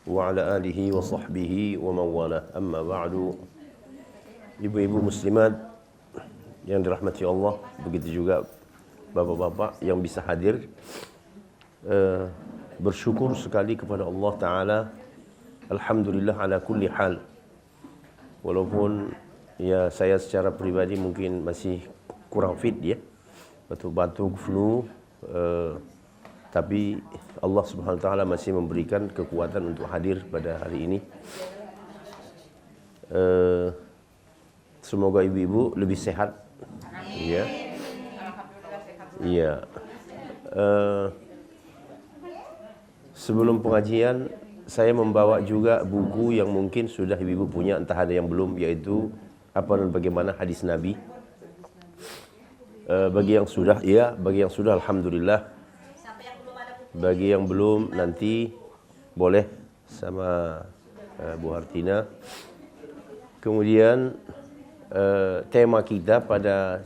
wa ala alihi wa sahbihi wa mawalah. Amma ba'du. Ibu-ibu muslimat yang dirahmati Allah, begitu juga bapak-bapak yang bisa hadir. Bersyukur sekali kepada Allah Ta'ala. Alhamdulillah ala kulli hal. Walaupun ya saya secara pribadi mungkin masih kurang fit ya, batuk-batuk, flu, tapi Allah Subhanahu wa Ta'ala masih memberikan kekuatan untuk hadir pada hari ini. Semoga ibu-ibu lebih sehat. Ya. Iya. Sebelum pengajian saya membawa juga buku yang mungkin sudah ibu-ibu punya, entah ada yang belum, yaitu apa dan bagaimana hadis Nabi. Bagi yang sudah, ya, bagi yang sudah alhamdulillah. Bagi yang belum nanti boleh sama Bu Hartina. Kemudian tema kita pada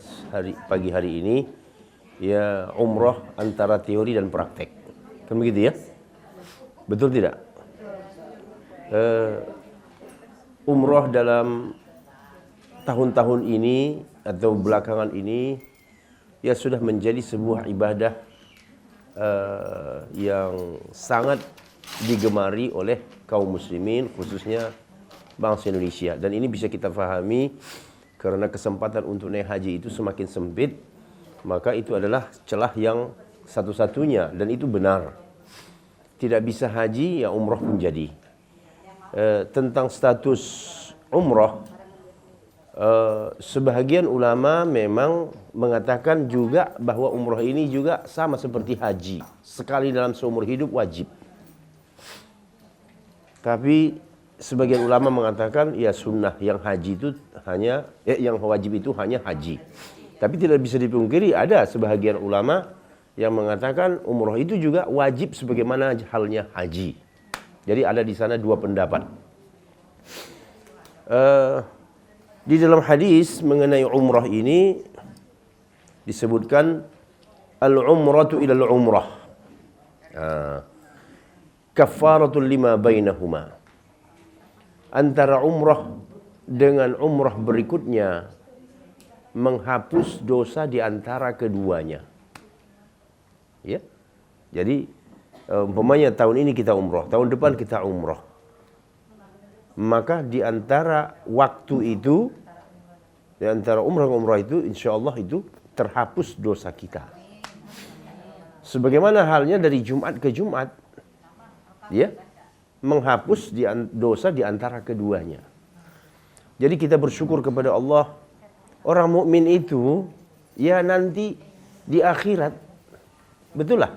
pagi hari ini ya umrah antara teori dan praktek. Kan begitu ya? Betul tidak? Umrah dalam tahun-tahun ini atau belakangan ini ya sudah menjadi sebuah ibadah yang sangat digemari oleh kaum muslimin, khususnya bangsa Indonesia. Dan ini bisa kita fahami karena kesempatan untuk naik haji itu semakin sempit, maka itu adalah celah yang satu-satunya, dan itu benar. Tidak bisa haji, ya umrah pun jadi. Tentang status umrah, sebahagian ulama memang mengatakan juga bahwa umrah ini juga sama seperti haji, sekali dalam seumur hidup wajib. Tapi sebagian ulama mengatakan ya sunnah, yang haji itu hanya yang wajib itu hanya haji. Tapi tidak bisa dipungkiri ada sebahagian ulama yang mengatakan umrah itu juga wajib sebagaimana halnya haji. Jadi ada di sana dua pendapat. Di dalam hadis mengenai umrah ini disebutkan al-umratu ila al-umrah kafaratul lima bainahuma. Antara umrah dengan umrah berikutnya menghapus dosa di antara keduanya. Ya. Jadi umpamanya tahun ini kita umrah, tahun depan kita umrah. Maka di antara waktu itu, di antara umrah itu, insya Allah itu terhapus dosa kita. Sebagaimana halnya dari Jumat ke Jumat, ya, menghapus dosa di antara keduanya. Jadi kita bersyukur kepada Allah. Orang mukmin itu, ya nanti di akhirat, betul lah,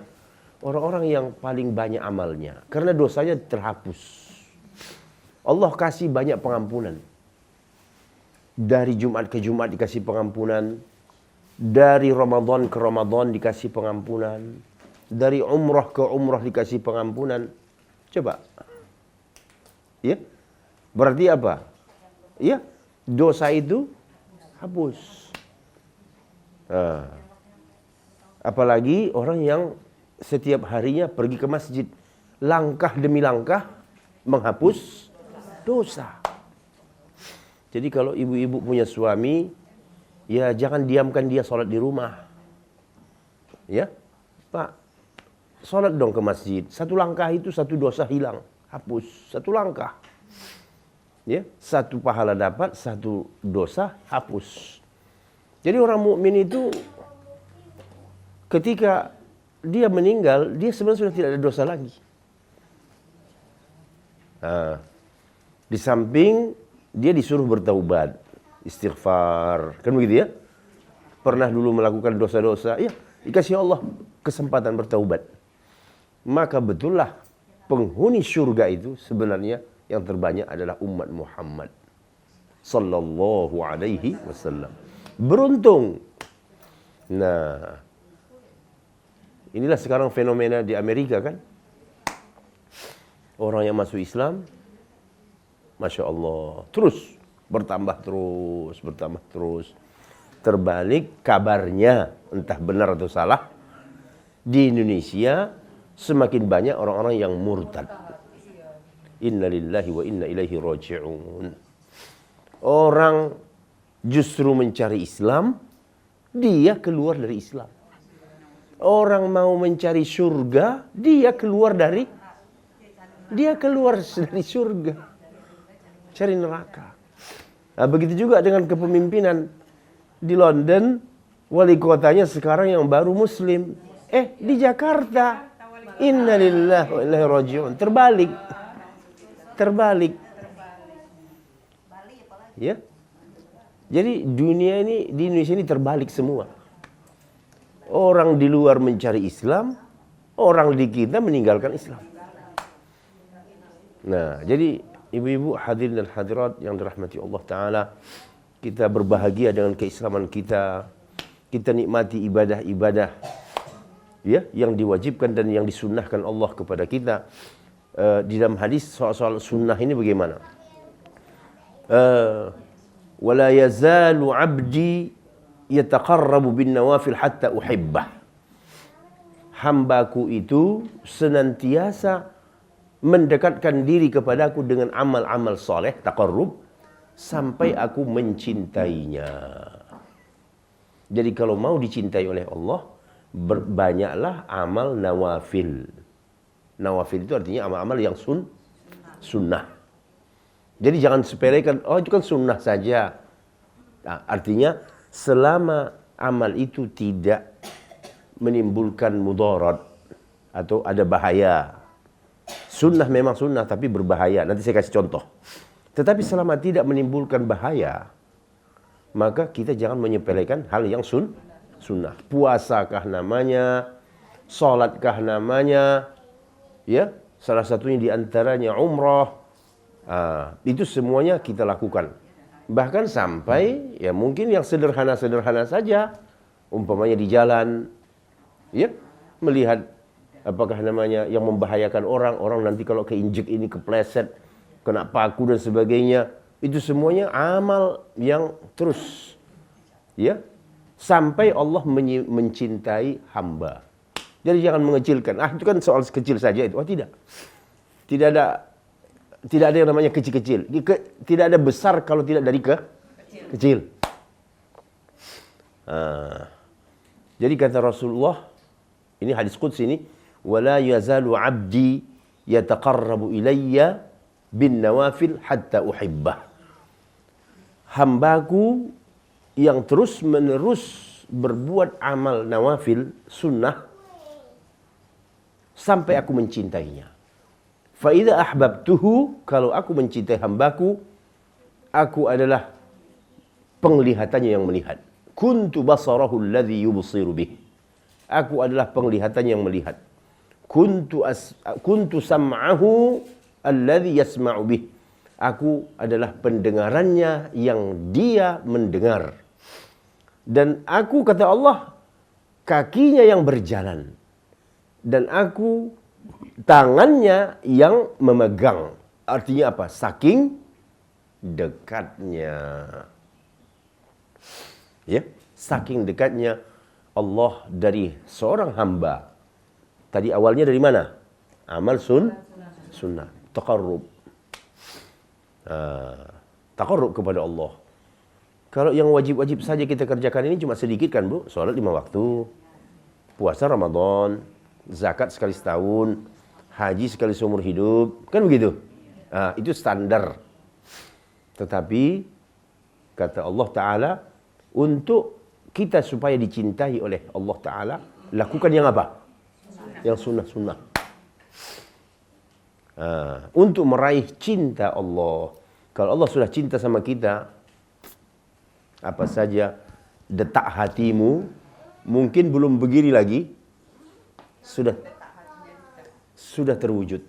orang-orang yang paling banyak amalnya, karena dosanya terhapus. Allah kasih banyak pengampunan. Dari Jumat ke Jumat dikasih pengampunan. Dari Ramadan ke Ramadan dikasih pengampunan. Dari umrah ke umrah dikasih pengampunan. Coba. Ya. Berarti apa? Ya, dosa itu hapus. Apalagi orang yang setiap harinya pergi ke masjid. Langkah demi langkah menghapus dosa. Jadi kalau ibu-ibu punya suami, ya jangan diamkan dia sholat di rumah. Ya, Pak, sholat dong ke masjid. Satu langkah itu satu dosa hilang, hapus. Satu langkah. Ya, satu pahala dapat, satu dosa hapus. Jadi orang mukmin itu ketika dia meninggal, dia sebenarnya sudah tidak ada dosa lagi. Di samping dia disuruh bertaubat, istighfar, kan begitu ya? Pernah dulu melakukan dosa-dosa, ya dikasih Allah kesempatan bertaubat. Maka betullah penghuni surga itu sebenarnya yang terbanyak adalah umat Muhammad sallallahu alaihi wasallam. Beruntung. Nah, inilah sekarang fenomena di Amerika kan. Orang yang masuk Islam, Masya Allah, terus bertambah terus. Terbalik kabarnya, entah benar atau salah, di Indonesia semakin banyak orang-orang yang murtad. Inna lillahi wa inna ilaihi raji'un. Orang justru mencari Islam, dia keluar dari Islam. Orang mau mencari surga, dia keluar dari surga. Cari neraka. Nah, begitu juga dengan kepemimpinan di London, wali kotanya sekarang yang baru muslim. Di Jakarta, inna lillahi wa inna ilaihi raji'un. Terbalik. Ya. Jadi dunia ini, di Indonesia ini terbalik semua. Orang di luar mencari Islam, orang di kita meninggalkan Islam. Nah, jadi ibu-ibu hadirin dan hadirat yang dirahmati Allah Ta'ala, kita berbahagia dengan keislaman kita. Kita nikmati ibadah-ibadah ya, yang diwajibkan dan yang disunnahkan Allah kepada kita. Di dalam hadis soal sunnah ini bagaimana? Wala yazalu abdi yataqarrabu bin nawafil hatta uhibbah. Hambaku itu senantiasa mendekatkan diri kepadaku dengan amal-amal soleh, taqarrub, sampai aku mencintainya. Jadi kalau mau dicintai oleh Allah, berbanyaklah amal nawafil. Nawafil itu artinya amal-amal yang sunnah. Jadi jangan sepelekan, itu kan sunnah saja. Nah, artinya selama amal itu tidak menimbulkan mudarat atau ada bahaya. Sunnah memang sunnah tapi berbahaya. Nanti saya kasih contoh. Tetapi selama tidak menimbulkan bahaya, maka kita jangan menyepelekan hal yang sunnah. Puasakah namanya, sholatkah namanya, ya, salah satunya diantaranya umrah. Itu semuanya kita lakukan. Bahkan sampai ya mungkin yang sederhana-sederhana saja, umpamanya di jalan, ya, melihat apakah namanya yang membahayakan orang nanti kalau keinjek ini kepleset, kena paku dan sebagainya, itu semuanya amal yang terus, ya, sampai Allah mencintai hamba. Jadi jangan mengecilkan. Itu kan soal kecil saja itu. Tidak. Tidak ada yang namanya kecil-kecil. Tidak ada besar kalau tidak dari kecil. Jadi kata Rasulullah, ini hadis qudsi ini, wala yazalu abdi yataqarrabu ilayya bin nawafil hatta uhibbah. Hambaku yang terus-menerus berbuat amal nawafil sunnah sampai aku mencintainya. Fa idza ahbabtuhu, kalau aku mencintai hambaku, aku adalah penglihatannya yang melihat. Kuntu basarahu alladhi yubsiru bih. Aku adalah penglihatannya yang melihat. Kuntu sam'ahu alladhi yasma'u bih. Aku adalah pendengarannya yang dia mendengar. Dan aku, kata Allah, kakinya yang berjalan. Dan aku tangannya yang memegang. Artinya apa? Saking dekatnya. Ya, saking dekatnya Allah dari seorang hamba. Tadi awalnya dari mana? Amal sunnah. Taqarrub. Taqarrub kepada Allah. Kalau yang wajib-wajib saja kita kerjakan ini cuma sedikit kan, Bu? Salat 5 waktu, puasa Ramadan, zakat sekali setahun, haji sekali seumur hidup, kan begitu? Itu standar. Tetapi kata Allah Ta'ala, untuk kita supaya dicintai oleh Allah Ta'ala, lakukan yang apa? Yang sunnah-sunnah. Untuk meraih cinta Allah. Kalau Allah sudah cinta sama kita, apa saja detak hatimu mungkin belum begini lagi, sudah terwujud.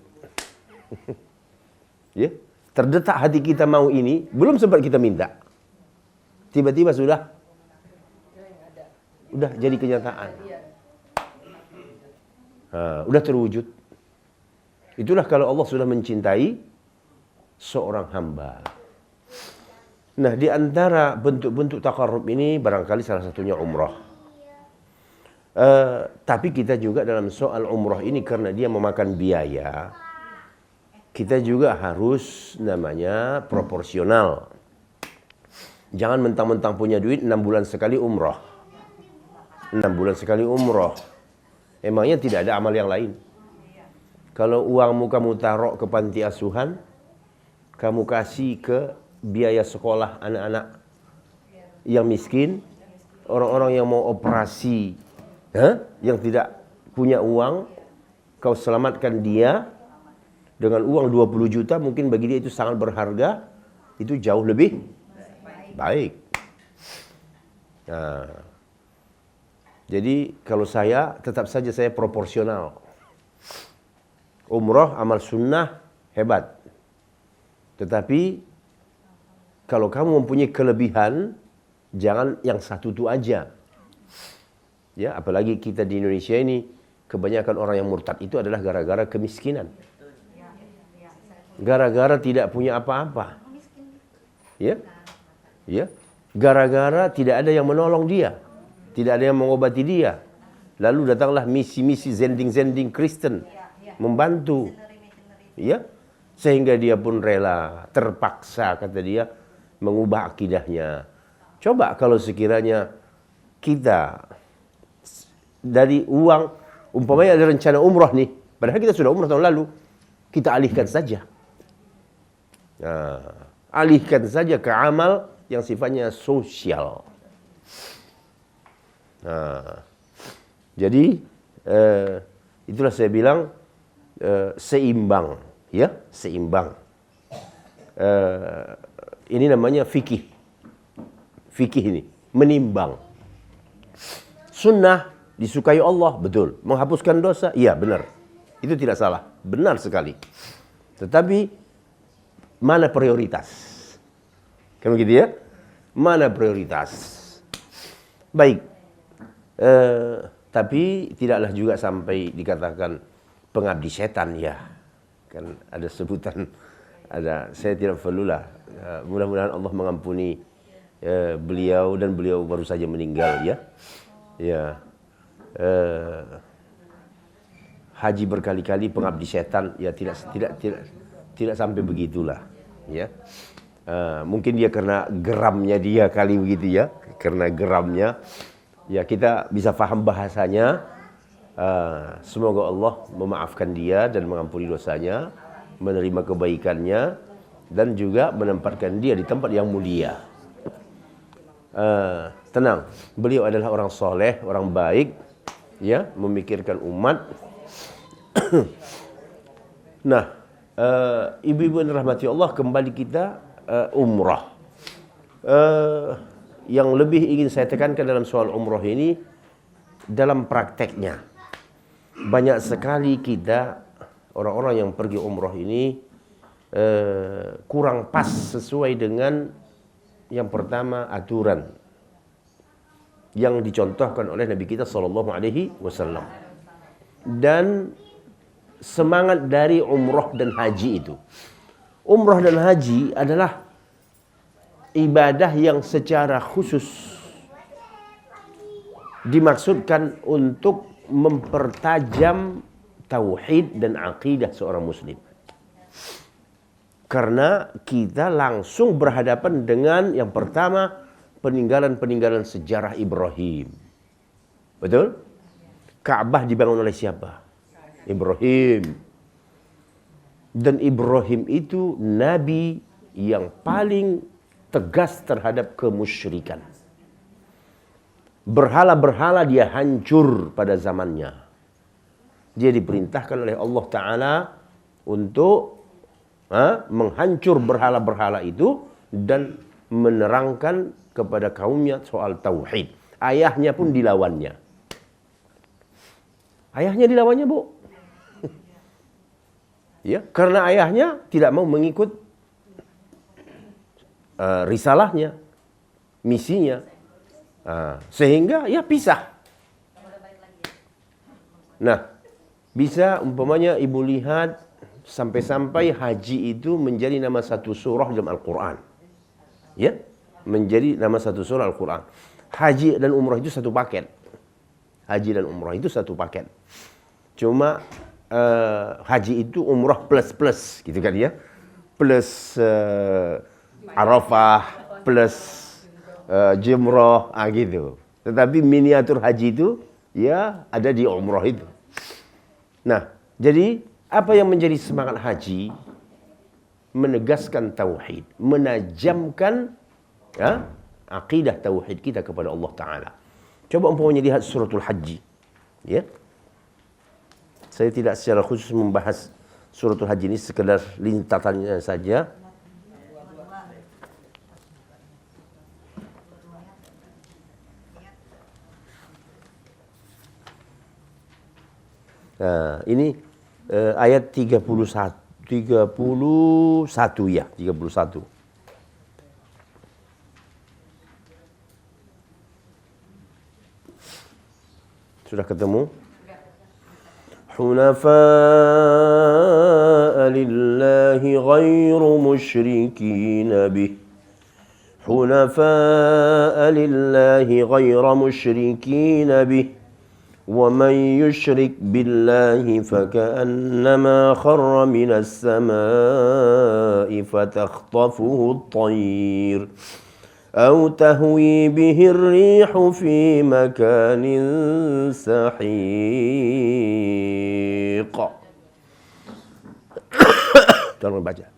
Ya, terdetak hati kita mau ini, belum sempat kita minta, tiba-tiba sudah jadi kenyataan. Udah terwujud. Itulah kalau Allah sudah mencintai seorang hamba. Nah, di antara bentuk-bentuk taqarrub ini barangkali salah satunya umrah. Tapi kita juga dalam soal umrah ini, karena dia memakan biaya, kita juga harus namanya proporsional. Jangan mentang-mentang punya duit 6 bulan sekali umroh. 6 bulan sekali umroh. Emangnya tidak ada amal yang lain? Kalau uangmu kamu taruh ke panti asuhan, kamu kasih ke biaya sekolah anak-anak yang miskin, orang-orang yang mau operasi, yang tidak punya uang, kau selamatkan dia dengan uang 20 juta, mungkin bagi dia itu sangat berharga, itu jauh lebih baik. Nah, jadi kalau saya, tetap saja saya proporsional. Umroh amal sunnah hebat. Tetapi kalau kamu mempunyai kelebihan, jangan yang satu itu aja. Ya, apalagi kita di Indonesia ini, kebanyakan orang yang murtad itu adalah gara-gara kemiskinan. Gara-gara tidak punya apa-apa. Ya. Ya. Gara-gara tidak ada yang menolong dia. Tidak ada yang mengobati dia. Lalu datanglah misi-misi zending-zending Kristen membantu. Ya. Sehingga dia pun rela, terpaksa kata dia mengubah akidahnya. Coba kalau sekiranya kita dari uang, umpamanya ada rencana umroh nih, padahal kita sudah umroh tahun lalu, kita alihkan saja. Nah, alihkan saja ke amal yang sifatnya sosial. Nah, jadi itulah saya bilang seimbang, ya, seimbang. Ini namanya fikih. Fikih ini menimbang. Sunnah disukai Allah, betul. Menghapuskan dosa, iya benar. Itu tidak salah, benar sekali. Tetapi mana prioritas? Kan begitu ya? Mana prioritas? Baik. Tapi tidaklah juga sampai dikatakan pengabdi setan ya. Kan ada sebutan, saya tidak perlulah. Mudah-mudahan Allah mengampuni beliau, dan beliau baru saja meninggal ya. Ya. Haji berkali-kali pengabdi setan ya, tidak sampai begitulah ya. Mungkin dia karena geramnya dia kali begitu ya, karena geramnya ya, kita bisa paham bahasanya. Semoga Allah memaafkan dia dan mengampuni dosanya, menerima kebaikannya, dan juga menempatkan dia di tempat yang mulia. Tenang, beliau adalah orang soleh, orang baik, ya, memikirkan umat. Nah, ibu-ibu yang dirahmati Allah, kembali kita umrah. Yang lebih ingin saya tekankan dalam soal umrah ini, dalam prakteknya, banyak sekali kita orang-orang yang pergi umrah ini kurang pas sesuai dengan yang pertama aturan yang dicontohkan oleh Nabi kita Sallallahu Alaihi Wasallam, dan semangat dari umrah dan haji itu. Umrah dan haji adalah ibadah yang secara khusus dimaksudkan untuk mempertajam tauhid dan akidah seorang muslim. Karena kita langsung berhadapan dengan yang pertama, peninggalan-peninggalan sejarah Ibrahim. Betul? Ka'bah dibangun oleh siapa? Ibrahim. Dan Ibrahim itu nabi yang paling tegas terhadap kemusyrikan. Berhala-berhala dia hancur pada zamannya. Dia diperintahkan oleh Allah Ta'ala untuk menghancur berhala-berhala itu dan menerangkan kepada kaumnya soal tauhid. Ayahnya pun dilawannya. Ayahnya dilawannya, Bu. Ya, karena ayahnya tidak mau mengikut risalahnya, misinya. Sehingga ya pisah. Nah, bisa umpamanya ibu lihat sampai-sampai haji itu menjadi nama satu surah dalam Al-Quran. Ya, menjadi nama satu surah Al-Quran. Haji dan umrah itu satu paket. Haji dan umrah itu satu paket. Cuma haji itu umrah plus gitu kan ya, plus Arafah, plus jumrah, gitu. Tetapi miniatur haji itu ya ada di umrah itu. Nah, jadi apa yang menjadi semangat haji? Menegaskan tauhid, menajamkan ya, akidah tauhid kita kepada Allah Ta'ala. Coba umpamanya lihat suratul haji. Ya. Saya tidak secara khusus membahas suratul haji ini, sekedar lintasannya saja. Nah, ini ayat 31 ya, 31. Sudah ketemu? Hunafa'a lillahi ghairu musyrikin bih. Hunafa'a lillahi ghairu musyrikin bih. ومن يشرك بالله فكأنما خر من السماء فتخطفه الطير أو تهوي به الريح في مكان سحيق. Tolong baca.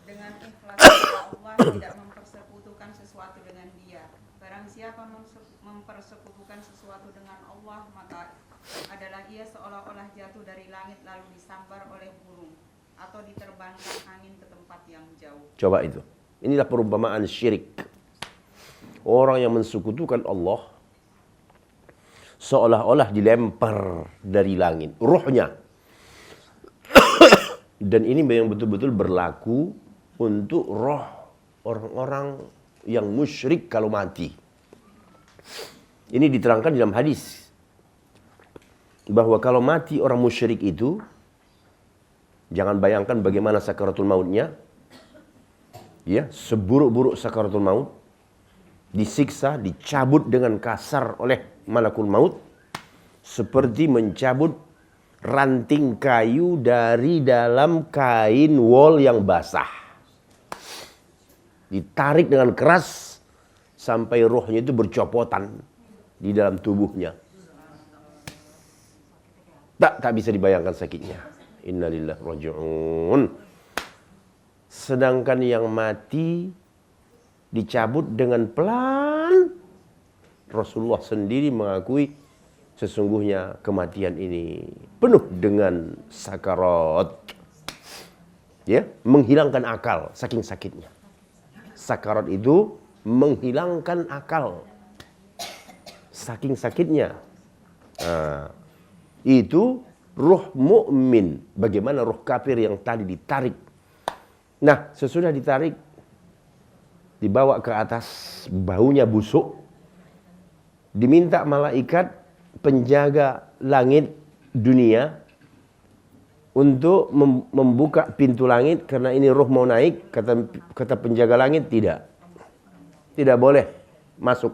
Dengan ikhlas Allah tidak mempersekutukan sesuatu dengan Dia. Barang siapa mempersekutukan sesuatu dengan Allah, maka adalah ia seolah-olah jatuh dari langit lalu disambar oleh burung atau diterbangkan angin ke tempat yang jauh. Coba itu. Inilah perumpamaan syirik. Orang yang mensekutukan Allah seolah-olah dilempar dari langit, ruhnya. Dan ini yang betul-betul berlaku untuk roh orang-orang yang musyrik kalau mati. Ini diterangkan dalam hadis bahwa kalau mati orang musyrik itu, jangan bayangkan bagaimana sakaratul mautnya. Ya, seburuk-buruk sakaratul maut, disiksa, dicabut dengan kasar oleh malakul maut, seperti mencabut ranting kayu dari dalam kain wol yang basah. Ditarik dengan keras sampai rohnya itu bercopotan di dalam tubuhnya. Tak bisa dibayangkan sakitnya. Innalillahi raji'un. Sedangkan yang mati dicabut dengan pelan. Rasulullah sendiri mengakui sesungguhnya kematian ini penuh dengan sakarat. Ya, menghilangkan akal saking sakitnya. Sakarat itu menghilangkan akal saking sakitnya. Itu ruh mukmin. Bagaimana ruh kafir yang tadi ditarik. Nah, sesudah ditarik, dibawa ke atas, baunya busuk, diminta malaikat penjaga langit dunia untuk membuka pintu langit, karena ini ruh mau naik. Kata penjaga langit, tidak boleh masuk,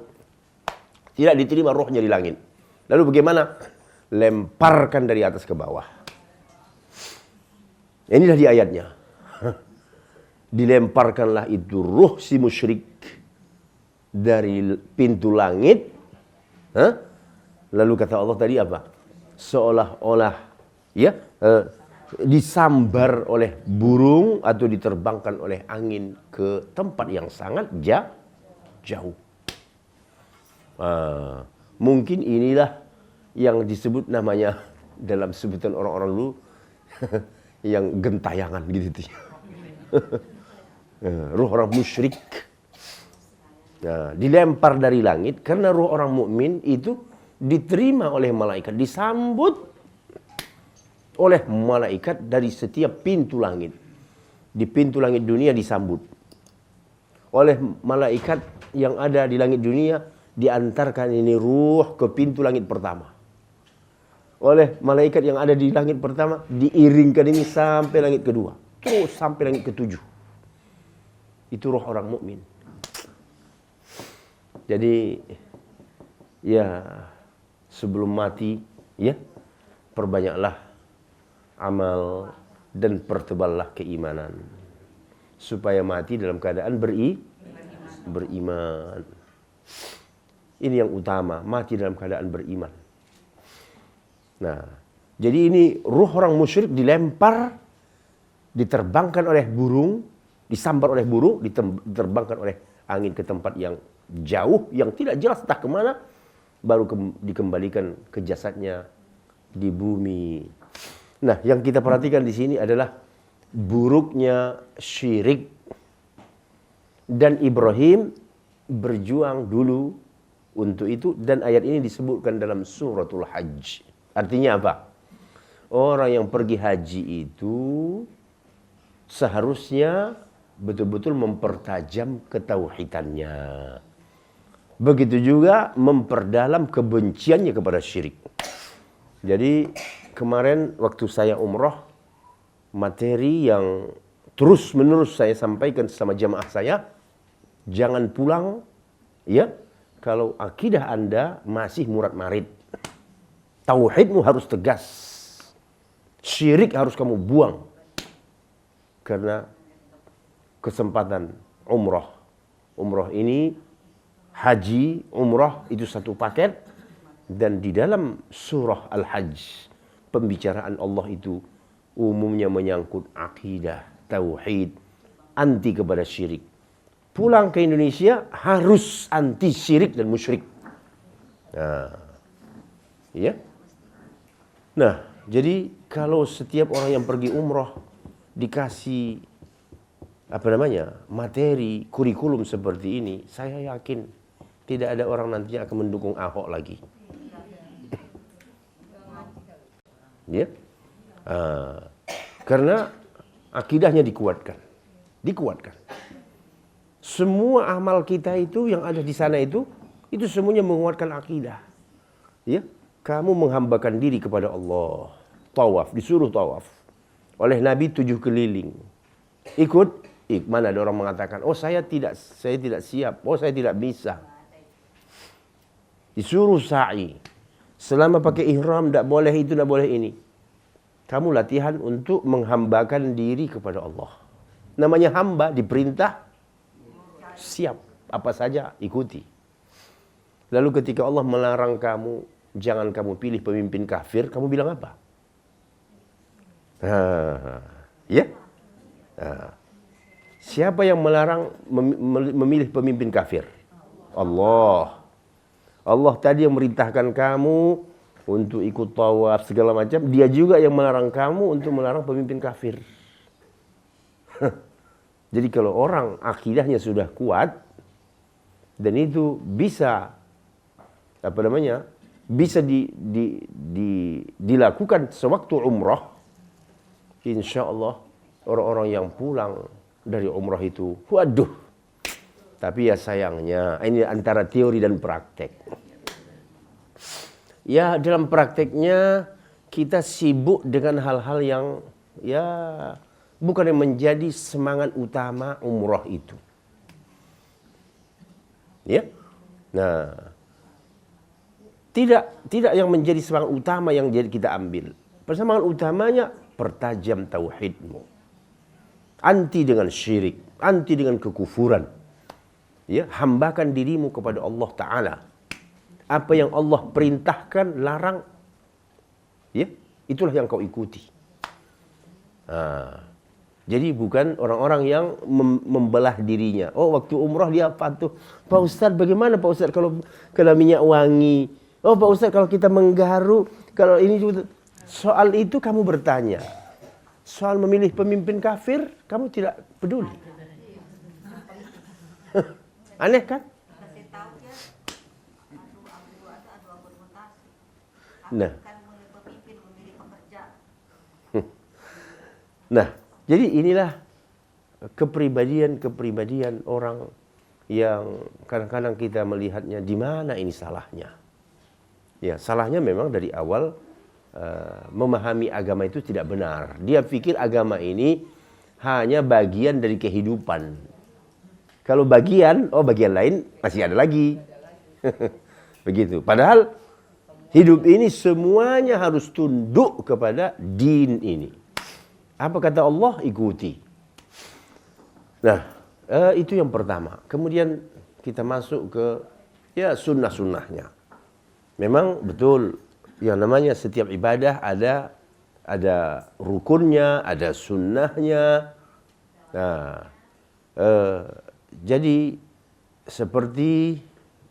tidak diterima ruhnya di langit. Lalu bagaimana? Lemparkan dari atas ke bawah. Inilah di ayatnya. Dilemparkanlah itu ruh si musyrik dari pintu langit. Lalu kata Allah tadi apa? Seolah-olah ya disambar oleh burung atau diterbangkan oleh angin ke tempat yang sangat jauh. Mungkin inilah yang disebut namanya dalam sebutan orang-orang dulu yang gentayangan gitu. Ruh orang musyrik. Nah, dilempar dari langit karena ruh orang mukmin itu diterima oleh malaikat, disambut oleh malaikat dari setiap pintu langit. Di pintu langit dunia disambut oleh malaikat yang ada di langit dunia, diantarkan ini ruh ke pintu langit pertama. Oleh malaikat yang ada di langit pertama, diiringkan ini sampai langit kedua, terus sampai langit ketujuh. Itu ruh orang mukmin. Jadi ya sebelum mati ya perbanyaklah amal dan perteballah keimanan supaya mati dalam keadaan beriman. Ini yang utama, mati dalam keadaan beriman. Nah, jadi ini ruh orang musyrik dilempar, diterbangkan oleh burung, disambar oleh burung, diterbangkan oleh angin ke tempat yang jauh, yang tidak jelas entah kemana, baru dikembalikan ke jasadnya di bumi. Nah, yang kita perhatikan di sini adalah buruknya syirik. Dan Ibrahim berjuang dulu untuk itu, dan ayat ini disebutkan dalam suratul Hajj. Artinya apa? Orang yang pergi haji itu seharusnya betul-betul mempertajam ketauhidannya. Begitu juga memperdalam kebenciannya kepada syirik. Jadi kemarin waktu saya umroh, materi yang terus-menerus saya sampaikan sama jamaah saya, jangan pulang ya kalau akidah Anda masih murad-marid. Tauhidmu harus tegas. Syirik harus kamu buang. Karena kesempatan umroh. Umroh ini, haji, umroh itu satu paket. Dan di dalam surah Al-Hajj, pembicaraan Allah itu umumnya menyangkut akidah, tauhid, anti kepada syirik. Pulang ke Indonesia harus anti syirik dan musyrik. Nah, ya. Nah, jadi kalau setiap orang yang pergi umroh dikasih materi kurikulum seperti ini, saya yakin tidak ada orang nantinya akan mendukung Ahok lagi. Ya, karena akidahnya dikuatkan. Semua amal kita itu yang ada di sana itu semuanya menguatkan akidah. Ya, kamu menghambakan diri kepada Allah. Tawaf, disuruh tawaf oleh Nabi 7 keliling. Ikut, mana ada orang mengatakan, oh saya tidak siap, oh saya tidak bisa. Disuruh sa'i. Selama pakai ihram, tidak boleh itu, tidak boleh ini. Kamu latihan untuk menghambakan diri kepada Allah. Namanya hamba, diperintah, siap. Apa saja, ikuti. Lalu ketika Allah melarang kamu, jangan kamu pilih pemimpin kafir, kamu bilang apa? Ya? Siapa yang melarang memilih pemimpin kafir? Allah. Allah tadi yang merintahkan kamu untuk ikut tawaf segala macam, dia juga yang melarang kamu untuk melarang pemimpin kafir. Jadi kalau orang akidahnya sudah kuat dan itu bisa bisa dilakukan sewaktu umrah, insya Allah orang-orang yang pulang dari umrah itu, waduh. Tapi ya sayangnya, ini antara teori dan praktek. Ya dalam prakteknya kita sibuk dengan hal-hal yang ya bukan yang menjadi semangat utama umrah itu. Ya, nah tidak yang menjadi semangat utama yang jadi kita ambil. Semangat utamanya pertajam tauhidmu, anti dengan syirik, anti dengan kekufuran. Ya, hambakan dirimu kepada Allah Ta'ala. Apa yang Allah perintahkan, larang, ya, itulah yang kau ikuti. Jadi bukan orang-orang yang membelah dirinya. Oh, waktu umrah dia patuh. Pak Ustadz, bagaimana Pak Ustadz kalau minyak wangi? Oh, Pak Ustadz kalau kita menggaru, kalau ini juga. Soal itu kamu bertanya. Soal memilih pemimpin kafir, kamu tidak peduli. Aneh kan? Nah, jadi inilah kepribadian orang yang kadang-kadang kita melihatnya di mana ini salahnya. Ya, salahnya memang dari awal memahami agama itu tidak benar. Dia pikir agama ini hanya bagian dari kehidupan. Kalau bagian lain masih ada lagi. Begitu. Padahal Hidup ini semuanya harus tunduk kepada din ini. Apa kata Allah? Ikuti. Nah, itu yang pertama. Kemudian kita masuk ke ya sunnah-sunnahnya. Memang betul yang namanya setiap ibadah ada rukunnya, ada sunnahnya. Nah, jadi seperti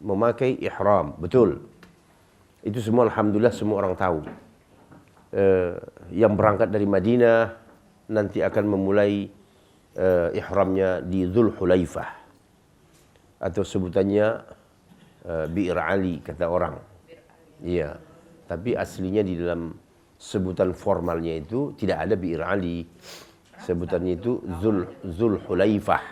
memakai ihram, betul. Itu semua alhamdulillah semua orang tahu. Yang berangkat dari Madinah nanti akan memulai ihramnya di Dzulhulaifah atau sebutannya Bi'r Ali kata orang. Iya. Tapi aslinya di dalam sebutan formalnya itu tidak ada Bi'r Ali. Sebutannya itu Dzulhulaifah.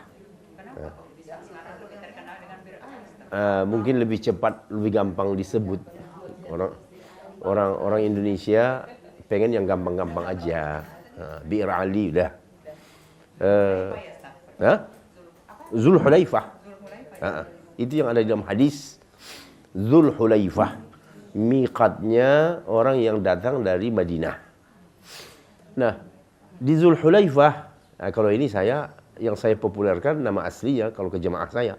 Mungkin lebih cepat, lebih gampang disebut. Orang Indonesia pengen yang gampang-gampang aja. Bi'r Ali udah. Dzulhulaifah. Itu yang ada di dalam hadis. Dzulhulaifah. Miqatnya orang yang datang dari Madinah. Nah, di Dzulhulaifah, kalau ini yang saya populerkan nama aslinya kalau ke jemaah saya.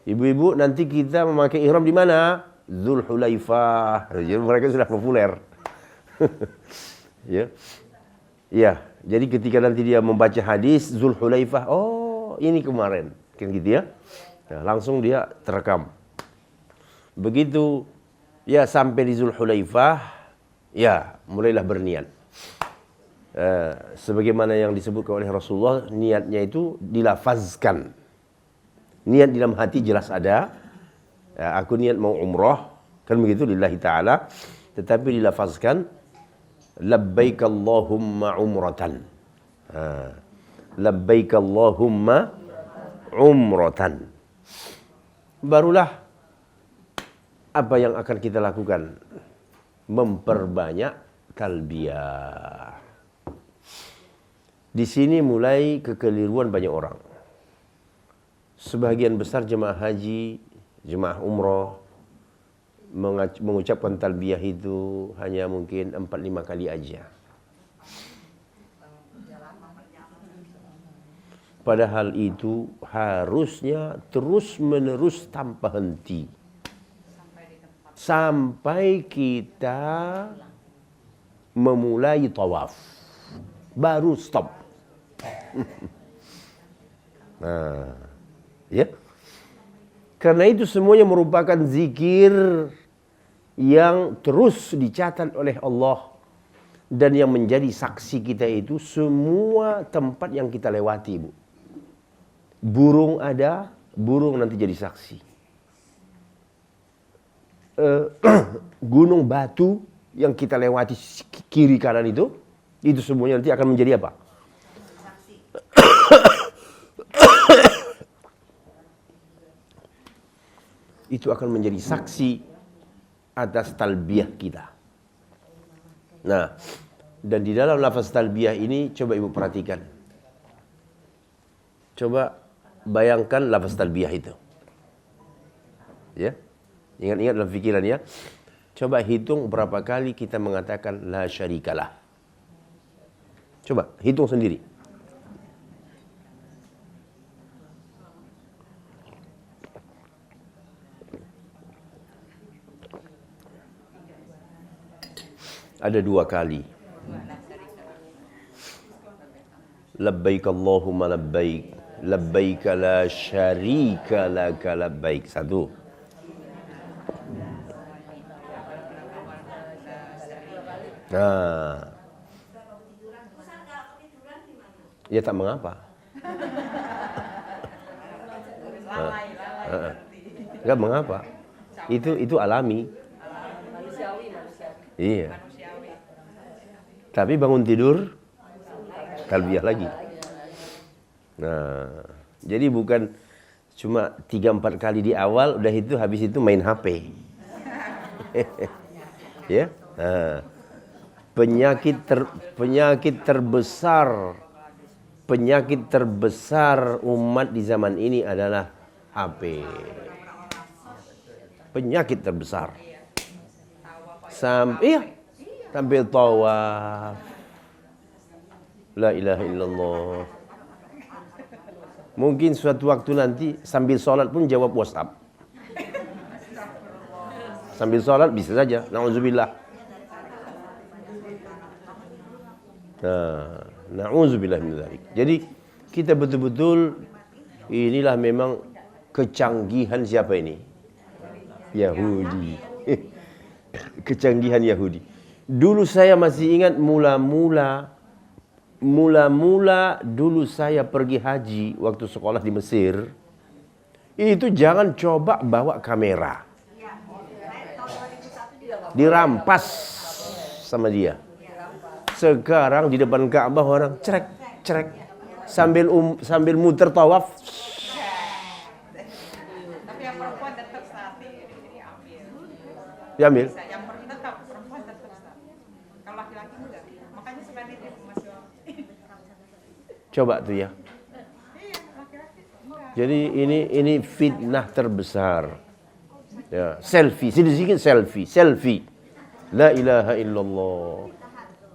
Ibu-ibu nanti kita memakai ihram di mana? Dzulhulaifah. Jadi mereka sudah populer. Ya. Ya, jadi ketika nanti dia membaca hadis Dzulhulaifah, oh ini kemarin, kan gitu ya. Nah, langsung dia terekam. Begitu ya sampai di Dzulhulaifah, ya mulailah berniat. Sebagaimana yang disebutkan oleh Rasulullah, niatnya itu dilafazkan. Niat di dalam hati jelas ada. Aku niat mau umrah, kan begitu lillahi ta'ala. Tetapi dilafazkan, labbaik Allahumma umratan. Labbaik Allahumma umratan. Barulah apa yang akan kita lakukan? Memperbanyak talbiyah. Di sini mulai kekeliruan banyak orang. Sebagian besar jemaah haji, jemaah umroh mengucapkan talbiyah itu hanya mungkin 4-5 kali aja. Padahal itu harusnya terus menerus tanpa henti. Sampai kita memulai tawaf. Baru stop. Nah, ya. Karena itu semuanya merupakan zikir yang terus dicatat oleh Allah. Dan yang menjadi saksi kita itu semua tempat yang kita lewati, Bu. Burung ada, burung nanti jadi saksi. Gunung batu yang kita lewati kiri kanan itu semuanya nanti akan menjadi apa? Saksi. Itu akan menjadi saksi atas talbiyah kita. Nah, dan di dalam lafaz talbiyah ini coba ibu perhatikan. Coba bayangkan lafaz talbiyah itu. Ya. Ingat-ingat dalam pikiran ya. Coba hitung berapa kali kita mengatakan la syarikalah. Coba hitung sendiri. Ada 2 kali. Labbaik Allahumma labbaik. Labbaik la syarika laka labbaik. 1. Nah. Ya tak mengapa. Enggak mengapa. Itu alami. Iya. Tapi bangun tidur talbiyah lagi. Nah, jadi bukan cuma 3-4 kali di awal udah itu habis itu main HP. Ya. Nah, penyakit terbesar umat di zaman ini adalah HP. Penyakit terbesar. sambil tawaf. La ilaha illallah. Mungkin suatu waktu nanti sambil sholat pun jawab WhatsApp. Sambil sholat bisa saja. Na'udzubillah. Nah, na'udzubillah min dzalik. Jadi kita betul-betul inilah memang kecanggihan siapa ini? Yahudi. Kecanggihan Yahudi. Dulu saya masih ingat mula-mula dulu saya pergi haji waktu sekolah di Mesir. Itu jangan coba bawa kamera. Dirampas sama dia. Sekarang di depan Ka'bah orang cerek sambil muter tawaf. Tapi yang perempuan tetap sapi diambil. Diambil. Yang tetap perempuan tetap sapi. Kalau laki-laki enggak. Makanya selain itu masih Coba tuh ya. Jadi ini fitnah terbesar. Ya, selfie, sedikit selfie. La ilaha illallah.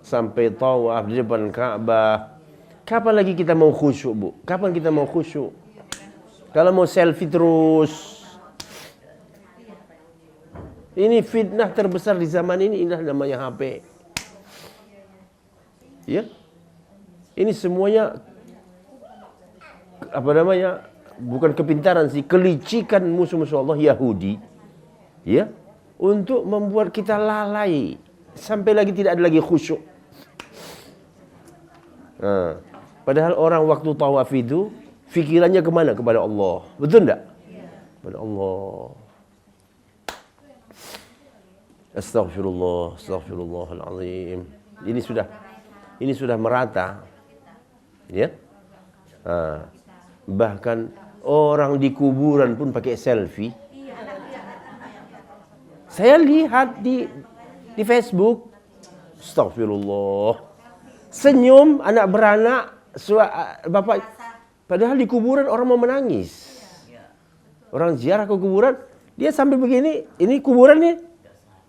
Sampai tawaf di depan Ka'bah. Kapan lagi kita mau khusyuk, Bu? Kapan kita mau khusyuk? Kalau mau selfie terus. Ini fitnah terbesar di zaman ini, inilah namanya HP. Ya. Ini semuanya bukan kepintaran sih, kelicikan musuh-musuh Allah Yahudi, ya, untuk membuat kita lalai sampai lagi tidak ada lagi khusyuk. Nah, padahal orang waktu tawaf itu fikirannya kemana? Kepada Allah, betul enggak? Kepada Allah. Astaghfirullahaladzim. Ini sudah merata, ya. Nah, bahkan orang di kuburan pun pakai selfie. Saya lihat di Facebook. Astagfirullah. Senyum anak beranak bapak. Padahal di kuburan orang mau menangis. Orang ziarah ke kuburan, dia sambil begini, ini kuburan nih.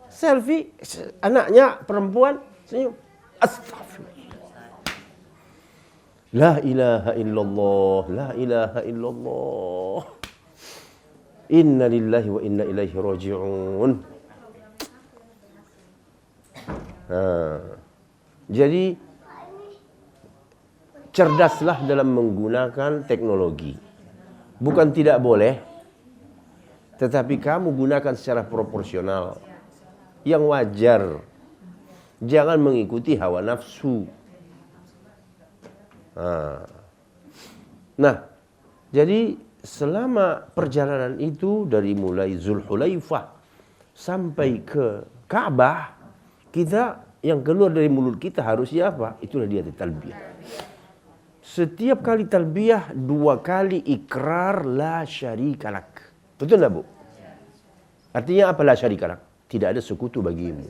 Selfie anaknya perempuan senyum. Astagfirullah. La ilaha illallah, la ilaha illallah. Inna lillahi wa inna ilaihi raji'un. Jadi cerdaslah dalam menggunakan teknologi. Bukan tidak boleh, tetapi kamu gunakan secara proporsional, yang wajar. Jangan mengikuti hawa nafsu. Nah, jadi selama perjalanan itu dari mulai Zulhulaifah sampai ke Ka'bah, kita yang keluar dari mulut kita harusnya apa? Itulah dia talbiyah. Setiap kali talbiyah 2 kali ikrar la syarikalak. Betul enggak, Bu? Artinya apa la syarikalak? Tidak ada sekutu bagimu.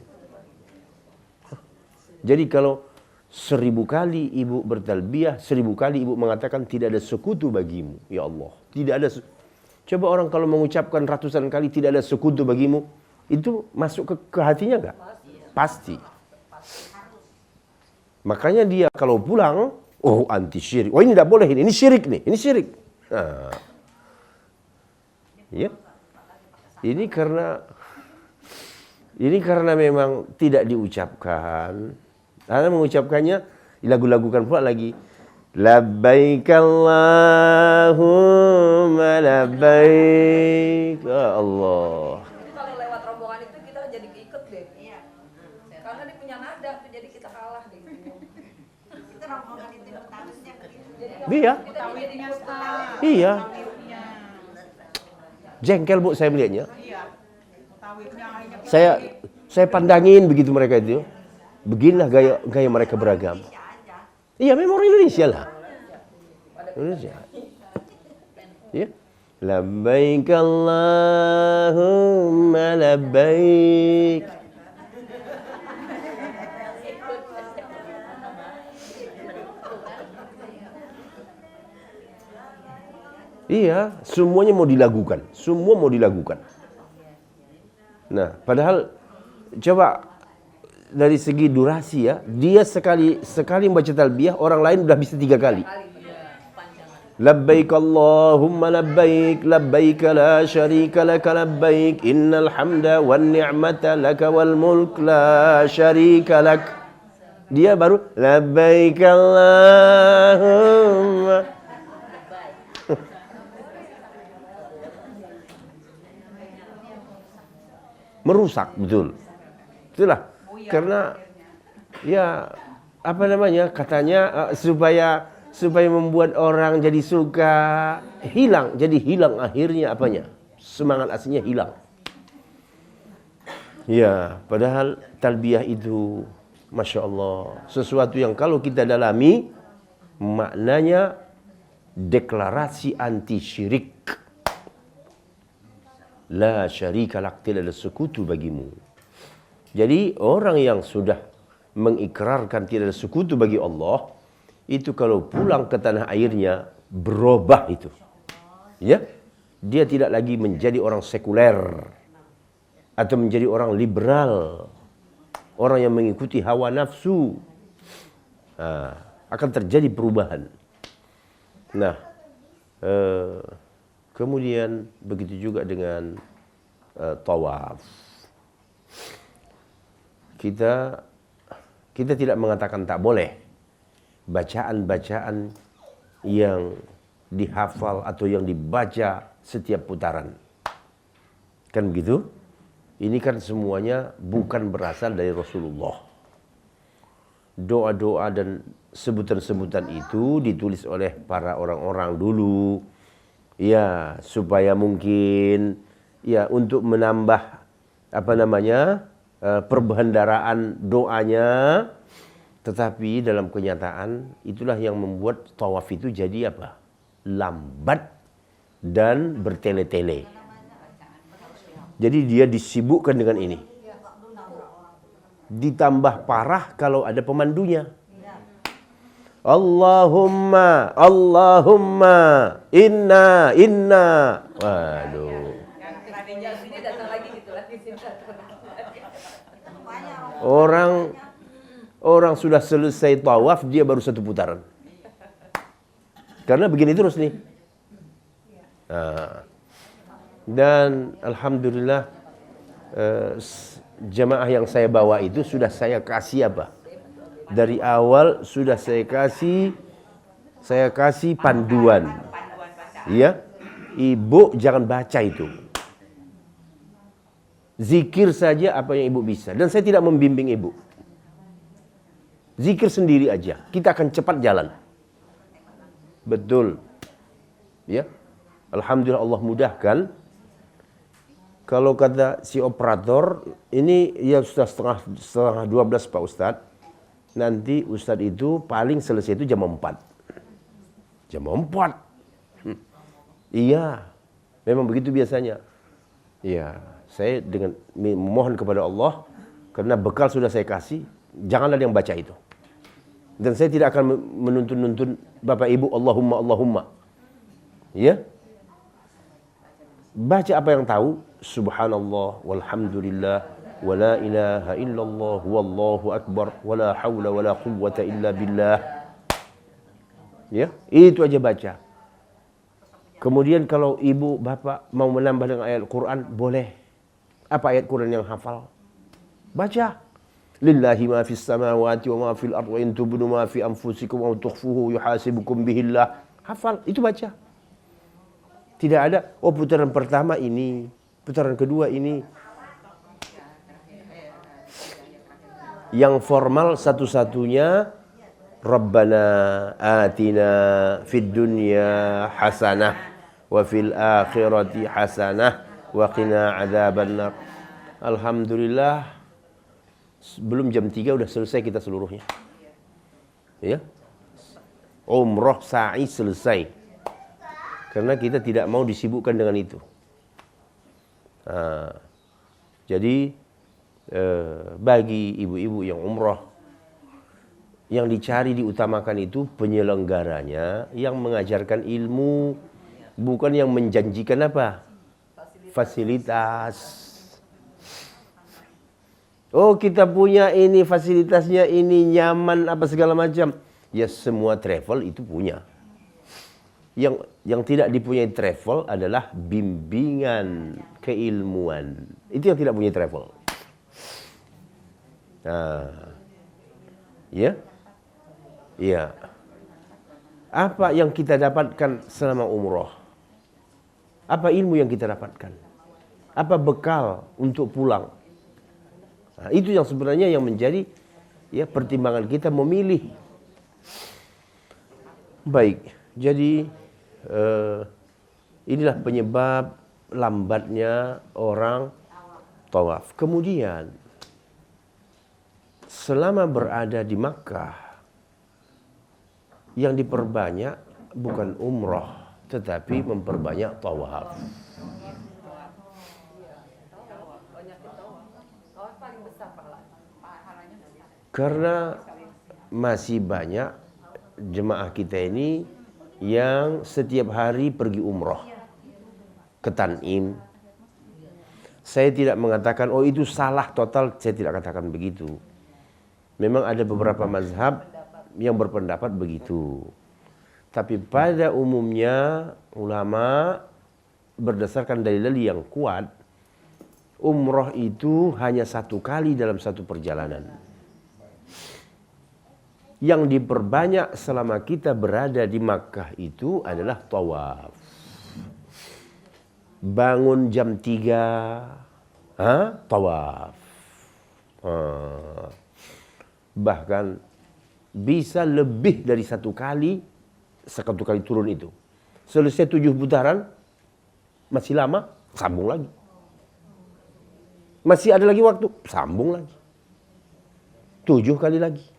Jadi kalau 1000 kali ibu bertalbiyah, 1000 kali ibu mengatakan tidak ada sekutu bagimu, ya Allah. Tidak ada. Coba orang kalau mengucapkan ratusan kali tidak ada sekutu bagimu, itu masuk ke hatinya enggak? Pasti. Makanya dia kalau pulang, oh anti syirik. Oh ini tidak boleh ini syirik nih, ini syirik. Nah. Ya. Ini karena memang tidak diucapkan. Karena mengucapkannya dilagu-lagukan pula lagi. Labbaik Allahumma labbaik. Ya Allah. Jadi kalau lewat rombongan itu kita jadi keikut deh. Iya. Karena dia punya nada tuh, jadi kita kalah deh. Itu rombongan itu harusnya Iya. Iya. Jengkel, Bu, saya melihatnya. Saya pandangin begitu mereka itu. Beginilah gaya mereka beragam. Iya, memang Indonesia lah. Indonesia. Ya. Labbaik Allahumma labbaik. Iya, semuanya mau dilakukan. Semua mau dilakukan. Nah, padahal coba dari segi durasi ya, dia sekali membaca talbiyah, orang lain udah bisa 3 kali. Labbaik Allahumma labbaik, labbaik la syarika laka labbaik, innal hamda wan ni'mata laka wal mulk la syarika lak. Dia baru labbaik Allahumma. Merusak betul. Itulah karena ya apa namanya katanya supaya membuat orang jadi suka hilang, jadi hilang akhirnya apanya, semangat aslinya hilang. Ya, padahal talbiyah itu Masya Allah sesuatu yang kalau kita dalami maknanya deklarasi anti syirik. La syarika lak, tidak ada sekutu bagimu. Jadi orang yang sudah mengikrarkan tidak ada sekutu bagi Allah, itu kalau pulang ke tanah airnya berubah itu. Ya, dia tidak lagi menjadi orang sekuler atau menjadi orang liberal, orang yang mengikuti hawa nafsu. Nah, akan terjadi perubahan. Nah, kemudian begitu juga dengan tawaf. Kita tidak mengatakan tak boleh bacaan-bacaan yang dihafal atau yang dibaca setiap putaran. Kan begitu? Ini kan semuanya bukan berasal dari Rasulullah. Doa-doa dan sebutan-sebutan itu ditulis oleh para orang-orang dulu. Ya, supaya mungkin ya untuk menambah apa namanya perbendaharaan doanya, tetapi dalam kenyataan itulah yang membuat tawaf itu jadi apa? Lambat dan bertele-tele. Jadi dia disibukkan dengan ini. Ditambah parah kalau ada pemandunya. Allahumma, Allahumma, inna. Waduh. Orang sudah selesai tawaf, dia baru 1 putaran. Karena begini terus nih. Nah, dan alhamdulillah jamaah yang saya bawa itu sudah saya kasih apa? Dari awal sudah saya kasih panduan. Iya, ibu jangan baca itu. Zikir saja apa yang ibu bisa. Dan saya tidak membimbing ibu. Zikir sendiri aja. Kita akan cepat jalan. Betul. Ya. Alhamdulillah Allah mudahkan. Kalau kata si operator, ini ya sudah setengah 12 Pak Ustadz. Nanti Ustadz itu paling selesai itu jam 4. Jam 4. Iya. Memang begitu biasanya. Iya. Saya dengan memohon kepada Allah, karena bekal sudah saya kasih, janganlah yang baca itu. Dan saya tidak akan menuntun Bapak Ibu Allahumma. Ya. Baca apa yang tahu, subhanallah, walhamdulillah, wa la ilaha illallah, wallahu akbar, wa la hawla wa la quwwata illa billah. Ya, itu aja baca. Kemudian kalau ibu, bapak mau menambah dengan ayat Quran, boleh. Apa ayat Quran yang hafal? Baca. Lillahi ma fis samawati wa ma fil ardi wa in tubdu ma fi anfusikum aw tukhfuhu yuhasibukum bihillah. Hafal, itu baca. Tidak ada, oh putaran pertama ini, putaran kedua ini. Yang formal satu-satunya Rabbana atina fid dunya hasanah wa fil akhirati hasanah wa qina adzabannar. Alhamdulillah belum jam 3 udah selesai kita seluruhnya. Ya. Umroh sa'i selesai. Karena kita tidak mau disibukkan dengan itu. Nah, jadi bagi ibu-ibu yang umroh, yang dicari diutamakan itu penyelenggaranya yang mengajarkan ilmu, bukan yang menjanjikan apa? Fasilitas. Oh, kita punya ini fasilitasnya, ini nyaman apa segala macam. Ya semua travel itu punya. Yang tidak dipunyai travel adalah bimbingan keilmuan. Itu yang tidak punya travel. Nah, ya, ya. Apa yang kita dapatkan selama umroh? Apa ilmu yang kita dapatkan? Apa bekal untuk pulang? Nah, itu yang sebenarnya yang menjadi ya pertimbangan kita memilih. Baik, jadi inilah penyebab lambatnya orang tawaf. Kemudian selama berada di Makkah, yang diperbanyak bukan umroh, tetapi memperbanyak tawaf. Karena masih banyak jemaah kita ini yang setiap hari pergi umroh ke Tanim. Saya tidak mengatakan, oh itu salah total, saya tidak katakan begitu. Memang ada beberapa mazhab yang berpendapat begitu. Tapi pada umumnya ulama berdasarkan dalil yang kuat, umroh itu hanya satu kali dalam satu perjalanan. Yang diperbanyak selama kita berada di Makkah itu adalah tawaf. Bangun jam 3, tawaf. Bahkan bisa lebih dari satu kali turun itu. Selesai 7 putaran, masih lama, sambung lagi. Masih ada lagi waktu, sambung lagi. 7 kali lagi.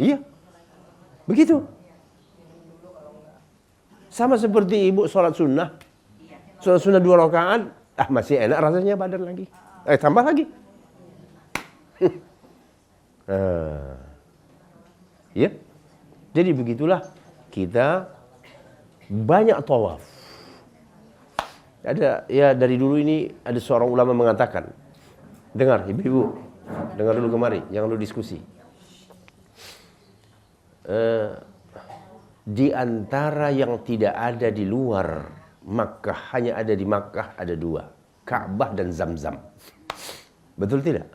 Iya, begitu. Sama seperti ibu sholat sunnah. Sholat sunnah 2 rakaat, masih enak rasanya badan lagi. Tambah lagi. Ya, jadi begitulah kita banyak tawaf. Ada ya dari dulu ini ada seorang ulama mengatakan, dengar ibu-ibu, dengar dulu kemari, jangan dulu diskusi. Di antara yang tidak ada di luar Makkah, hanya ada di Makkah ada 2, Ka'bah dan Zamzam. Betul tidak?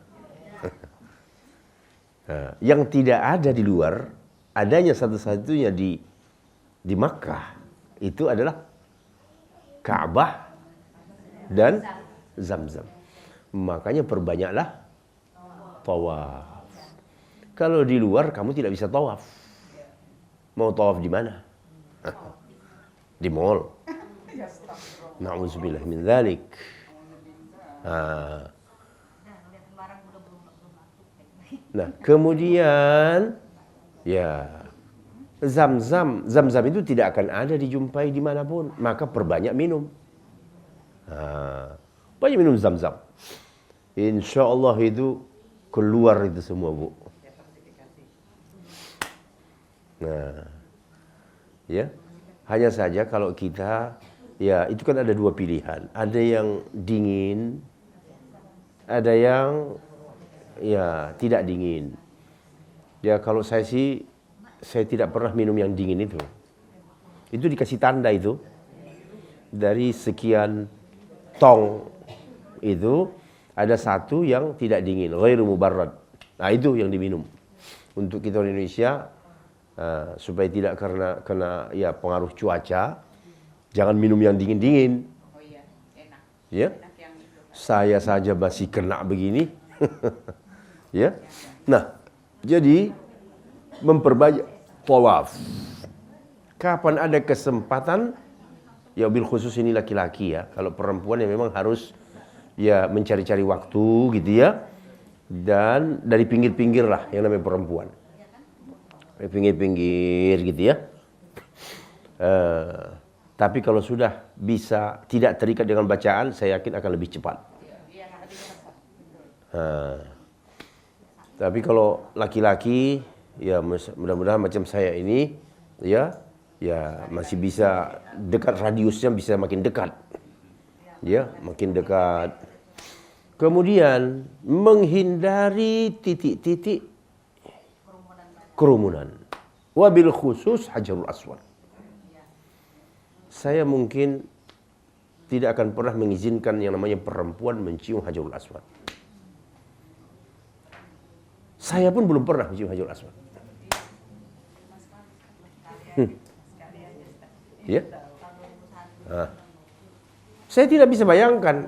Yang tidak ada di luar, adanya satu-satunya di Makkah, itu adalah Ka'bah dan Zamzam. Makanya perbanyaklah tawaf. Kalau di luar kamu tidak bisa tawaf. Mau tawaf di mana? Di mall. Na'udzubillah min dzalik. Nah, kemudian ya Zamzam itu tidak akan ada dijumpai dimanapun. Maka perbanyak minum. Banyak minum Zamzam. Insya Allah itu keluar itu semua, Bu. Nah, ya, hanya saja kalau kita, ya itu kan ada 2 pilihan. Ada yang dingin, ada yang ya tidak dingin. Ya kalau saya sih, saya tidak pernah minum yang dingin itu. Itu dikasih tanda itu. Dari sekian tong itu, ada 1 yang tidak dingin, ghairu mubarrad. Nah itu yang diminum. Untuk kita di Indonesia, supaya tidak kena ya pengaruh cuaca, jangan minum yang dingin-dingin. Oh iya, enak. Ya, Enak yang itu. saya saja masih kena begini. Ya, nah, jadi memperbanyak tawaf. Kapan ada kesempatan, ya bil khusus ini laki-laki ya. Kalau perempuan ya memang harus ya mencari-cari waktu gitu ya. Dan dari pinggir-pinggir lah yang namanya perempuan. Pinggir-pinggir gitu ya. Tapi kalau sudah bisa tidak terikat dengan bacaan, saya yakin akan lebih cepat. Tapi kalau laki-laki, ya mudah-mudahan macam saya ini, ya masih bisa dekat, radiusnya bisa makin dekat, ya makin dekat. Kemudian menghindari titik-titik kerumunan. Wabil khusus Hajarul Aswad. Saya mungkin tidak akan pernah mengizinkan yang namanya perempuan mencium Hajarul Aswad. Saya pun belum pernah mencium Hajarul Aswad. Ya? Nah. Saya tidak bisa bayangkan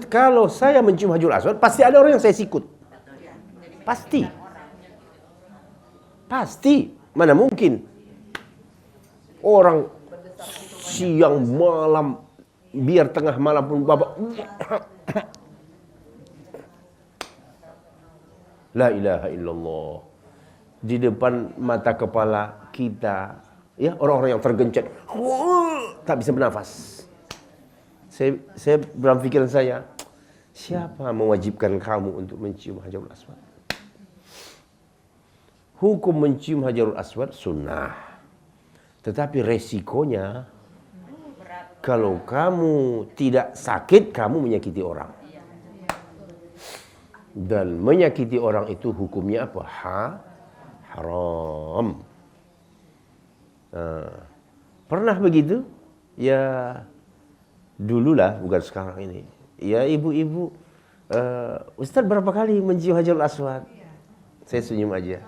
kalau saya mencium Hajarul Aswad pasti ada orang yang saya sikut. Pasti. Pasti. Mana mungkin orang siang malam biar tengah malam pun bapak la ilaha illallah di depan mata kepala kita, ya, orang-orang yang tergencet tak bisa bernafas. Saya dalam pikiran saya, siapa mewajibkan kamu untuk mencium Hajarul Aswad? Hukum mencium Hajarul Aswad sunnah, tetapi resikonya kalau kamu tidak sakit, kamu menyakiti orang. Dan menyakiti orang itu hukumnya apa? Haram. Pernah begitu? Ya, dululah, bukan sekarang ini. Ya, ibu-ibu, Ustaz berapa kali mencium Hajarul Aswad? Saya senyum aja.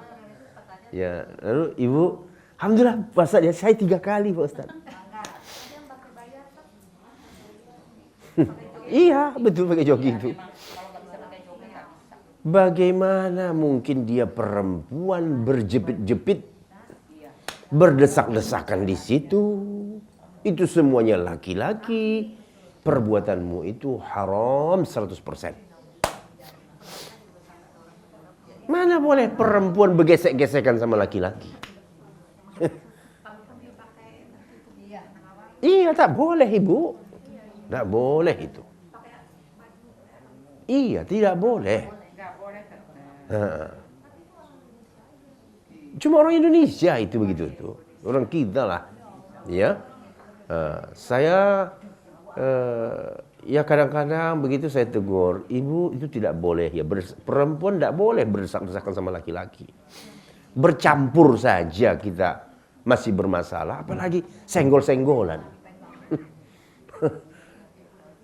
Ya, lalu ibu, alhamdulillah Pak Ustaz, ya, saya 3 kali Pak Ustaz. Iya, betul pakai jogging itu. Bagaimana mungkin dia perempuan berjepit-jepit, berdesak-desakan di situ? Itu semuanya laki-laki. Perbuatanmu itu haram 100%. Mana boleh perempuan bergesek-gesekan sama laki-laki? Iya, tak boleh ibu. Tak boleh itu. Iya, tidak boleh. Cuma orang Indonesia itu begitu tuh. Orang kita lah. Ya. Saya ya kadang-kadang begitu saya tegur, ibu itu tidak boleh ya, perempuan tidak boleh berdesak-desakan sama laki-laki. Bercampur saja kita masih bermasalah, apalagi senggol-senggolan.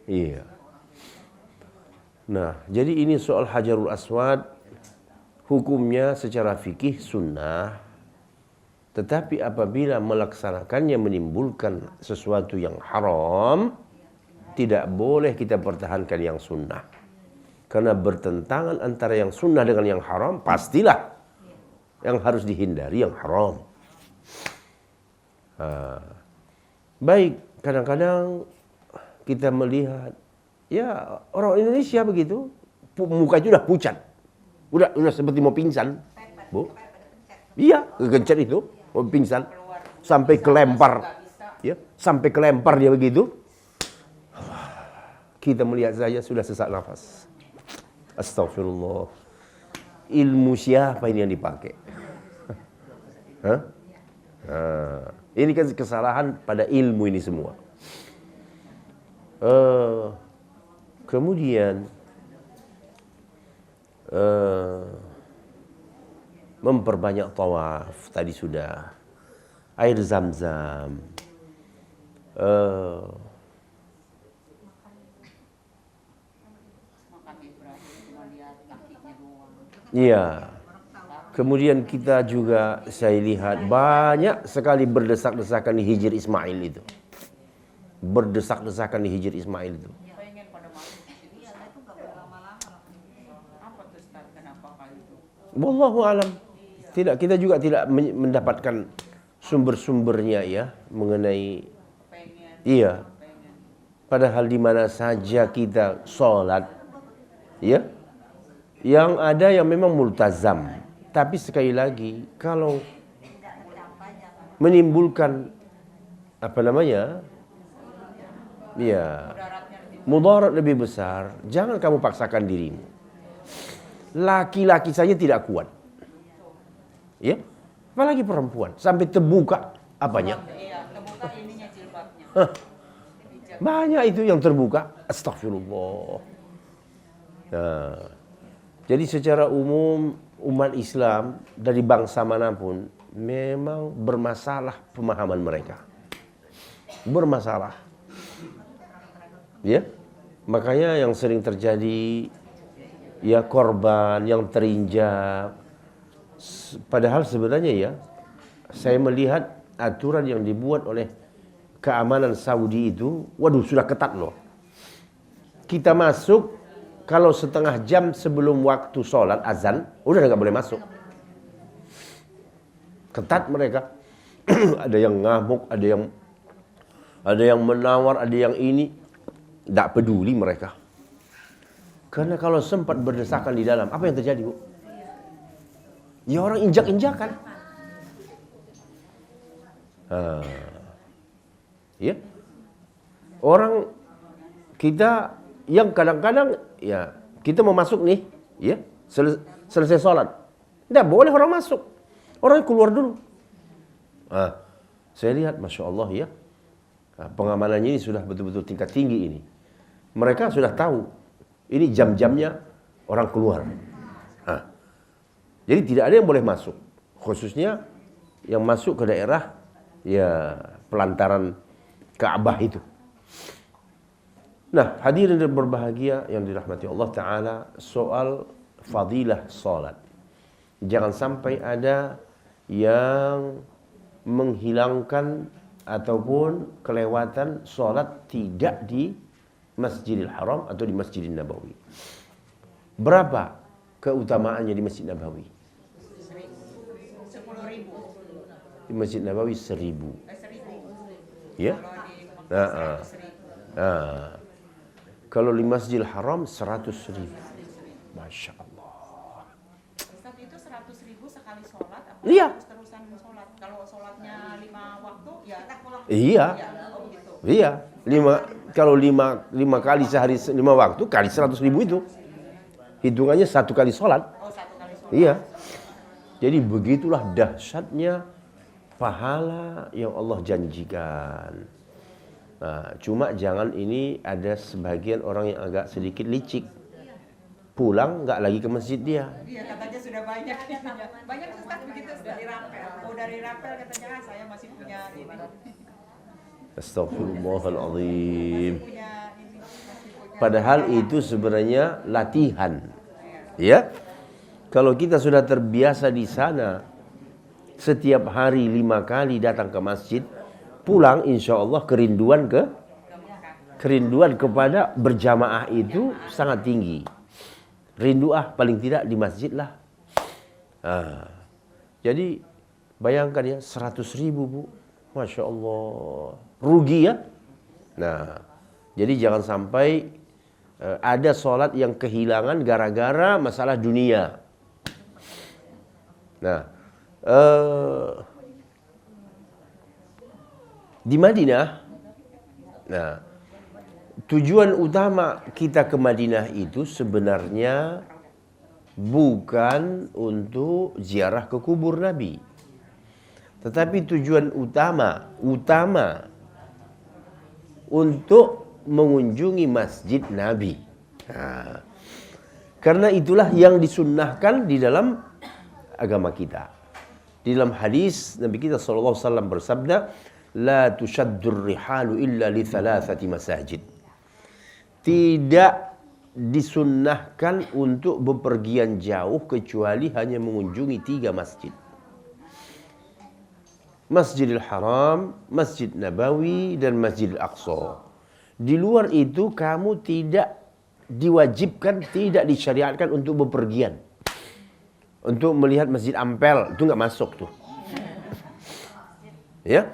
Iya. Nah, jadi ini soal Hajarul Aswad, hukumnya secara fikih sunnah, tetapi apabila melaksanakannya menimbulkan sesuatu yang haram, tidak boleh kita pertahankan yang sunnah. Karena bertentangan antara yang sunnah dengan yang haram, pastilah yang harus dihindari yang haram. Baik, kadang-kadang kita melihat, ya orang Indonesia begitu, mukanya udah pucat, udah seperti mau pingsan, Bu. Iya, kegencet itu, mau pingsan, sampai kelempar, ya, sampai kelempar dia begitu. Kita melihat saja sudah sesak nafas. Astagfirullah. Ilmu siapa ini yang dipakai? Hah? Ini kan kesalahan pada ilmu ini semua. Kemudian memperbanyak tawaf, tadi sudah. Air zam-zam. Iya. Kemudian kita juga saya lihat banyak sekali berdesak-desakan di Hijr Ismail itu. Berdesak-desakan di Hijr Ismail itu. Wallahu alam. Tidak, kita juga tidak mendapatkan sumber-sumbernya ya mengenai iya. Padahal di mana saja kita sholat, ya, yang ada yang memang multazam. Tapi sekali lagi, kalau menimbulkan apa namanya, ya, mudarat lebih besar, jangan kamu paksakan dirimu. Laki-laki saja tidak kuat, ya, apalagi perempuan sampai terbuka apanya? Terbuka ininya jilbabnya. Banyak itu yang terbuka. Astagfirullah. Nah, jadi secara umum umat Islam dari bangsa manapun memang bermasalah pemahaman mereka. Bermasalah. Ya. Makanya yang sering terjadi ya korban yang terinjak. Padahal sebenarnya ya, saya melihat aturan yang dibuat oleh keamanan Saudi itu, waduh sudah ketat loh. Kita masuk kalau setengah jam sebelum waktu sholat azan, udah nggak boleh masuk. Ketat mereka. Ada yang ngamuk, ada yang menawar, ada yang ini. Tidak peduli mereka. Karena kalau sempat berdesakan di dalam, apa yang terjadi, Bu? Ya orang injak-injakan. Ya. Orang kita yang kadang-kadang ya kita mau masuk nih, ya selesai sholat, tidak boleh orang masuk, orang keluar dulu. Saya lihat, masya Allah ya, pengamanannya ini sudah betul-betul tingkat tinggi ini. Mereka sudah tahu ini jam-jamnya orang keluar. Jadi tidak ada yang boleh masuk, khususnya yang masuk ke daerah ya pelantaran Ka'bah itu. Nah, hadirin dan berbahagia yang dirahmati Allah Ta'ala, soal fadilah salat. Jangan sampai ada yang menghilangkan ataupun kelewatan salat tidak di Masjidil Haram atau di Masjidil Nabawi. Berapa keutamaannya di Masjid Nabawi? 10.000. Di Masjid Nabawi 1.000. 1.000. Ya? Kalau di Masjidil Haram 100.000. Masya Allah. Ustaz, itu 100.000 sekali sholat apa Iya. terus-terusan sholat? Kalau sholatnya 5 waktu ya tak pulang. Iya. Ya, oh gitu. Iya. Kalau lima kali sehari 5 waktu kali 100.000 itu. Hitungannya 1 kali sholat. Oh, 1 kali sholat. Iya. Jadi begitulah dahsyatnya pahala yang Allah janjikan. Nah, cuma jangan ini ada sebagian orang yang agak sedikit licik. Pulang nggak lagi ke masjid dia. Iya, katanya sudah banyak. Banyak Ustaz begitu dari rapel. Oh, dari rapel katanya saya masih punya ini. Astagfirullahaladzim. Punya ini, masih punya. Padahal itu sebenarnya latihan. Ya. Kalau kita sudah terbiasa di sana, setiap hari 5 kali datang ke masjid, pulang insya Allah kerinduan kepada berjamaah itu sangat tinggi. Rindu paling tidak di masjid lah. Jadi bayangkan ya 100.000 Bu, masya Allah, rugi ya. Nah, jadi jangan sampai ada sholat yang kehilangan gara-gara masalah dunia. Nah, di Madinah, nah, tujuan utama kita ke Madinah itu sebenarnya bukan untuk ziarah ke kubur Nabi. Tetapi tujuan utama untuk mengunjungi masjid Nabi. Nah, karena itulah yang disunnahkan di dalam agama kita. Di dalam hadis Nabi kita SAW bersabda, la tushaddur rihalu illa li thalathati masajid. Tidak disunnahkan untuk bepergian jauh kecuali hanya mengunjungi 3 masjid. Masjidil Haram, Masjid Nabawi, dan Masjidil Aqsa. Di luar itu kamu tidak diwajibkan, tidak disyariatkan untuk bepergian. Untuk melihat Masjid Ampel, itu nggak masuk tuh. Ya?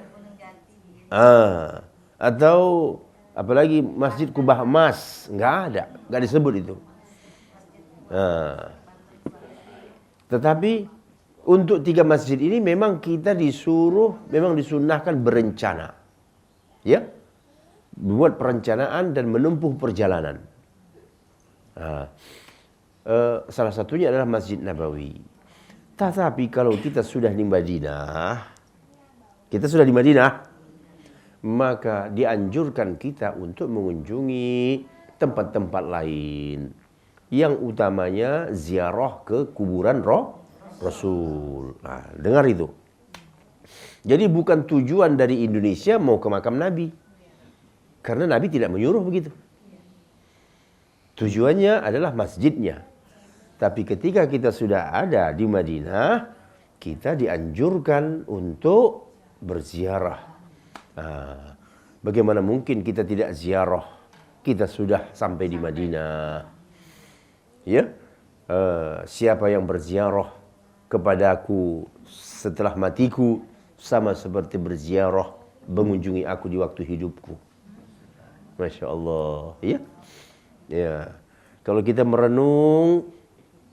Atau apalagi Masjid Kubah Emas, nggak ada, nggak disebut itu. Tetapi untuk 3 masjid ini memang kita memang disunnahkan berencana, ya, buat perencanaan dan menempuh perjalanan. Salah satunya adalah Masjid Nabawi. Tetapi kalau kita sudah di Madinah, maka dianjurkan kita untuk mengunjungi tempat-tempat lain. Yang utamanya ziarah ke kuburan Rasul. Nah, dengar itu. Jadi bukan tujuan dari Indonesia mau ke makam Nabi. Karena Nabi tidak menyuruh begitu. Tujuannya adalah masjidnya. Tapi ketika kita sudah ada di Madinah, kita dianjurkan untuk berziarah. Nah, bagaimana mungkin kita tidak ziarah? Kita sudah sampai di Madinah. Ya, siapa yang berziarah kepadaku setelah matiku sama seperti berziarah mengunjungi aku di waktu hidupku. Masya Allah. Ya. Ya, kalau kita merenung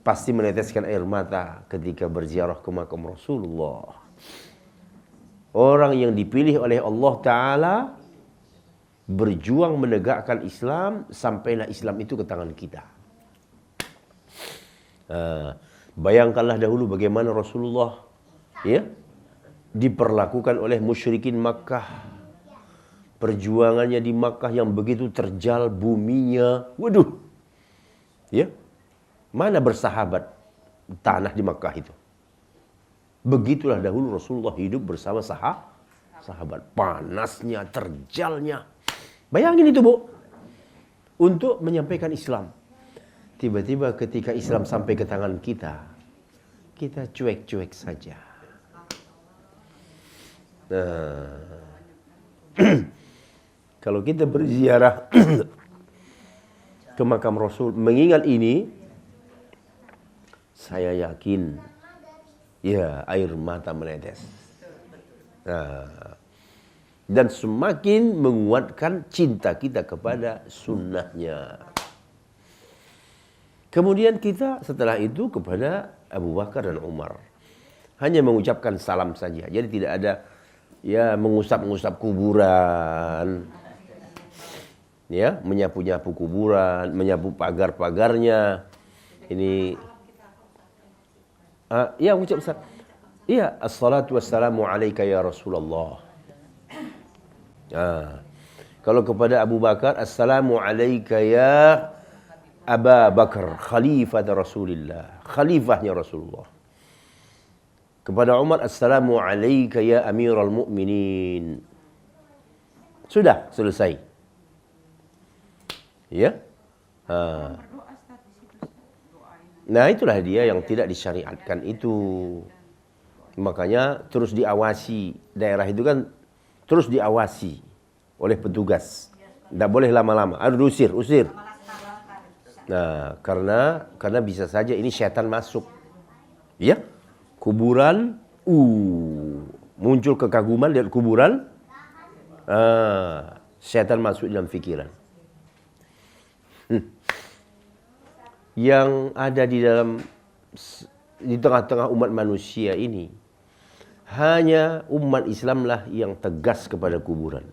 pasti meneteskan air mata ketika berziarah ke makam Rasulullah. Orang yang dipilih oleh Allah Ta'ala berjuang menegakkan Islam sampailah Islam itu ke tangan kita. Bayangkanlah dahulu bagaimana Rasulullah ya diperlakukan oleh musyrikin Makkah. Perjuangannya di Makkah yang begitu terjal buminya. Waduh. Ya. Mana bersahabat tanah di Makkah itu. Begitulah dahulu Rasulullah hidup bersama sahabat. Panasnya, terjalnya. Bayangin itu, Bu. Untuk menyampaikan Islam. Tiba-tiba ketika Islam sampai ke tangan kita, kita cuek-cuek saja. Nah, kalau kita berziarah ke makam Rasul, mengingat ini, saya yakin, ya air mata menetes. Nah, dan semakin menguatkan cinta kita kepada sunnahnya. Kemudian kita setelah itu kepada Abu Bakar dan Umar. Hanya mengucapkan salam saja. Jadi tidak ada ya mengusap-ngusap kuburan. Ya, menyapu-nyapu kuburan, menyapu pagar-pagarnya. Ini ya mengucap salam. Iya, assalatu wassalamu alaika ya Rasulullah. Kalau kepada Abu Bakar, assalamu alaika ya Aba Bakar, khalifah Rasulullah, khalifahnya Rasulullah. Kepada Umar, assalamu alaika ya Amirul Mukminin. Sudah selesai. Ya. Nah, itulah dia yang tidak disyariatkan itu. Makanya terus diawasi. Daerah itu kan terus diawasi oleh petugas. Tidak boleh lama-lama. Harus usir. Nah, karena bisa saja ini syaitan masuk. Ya. Kuburan, muncul kekaguman lihat kuburan. Syaitan masuk dalam pikiran. Yang ada di tengah-tengah umat manusia ini hanya umat Islamlah yang tegas kepada kuburan.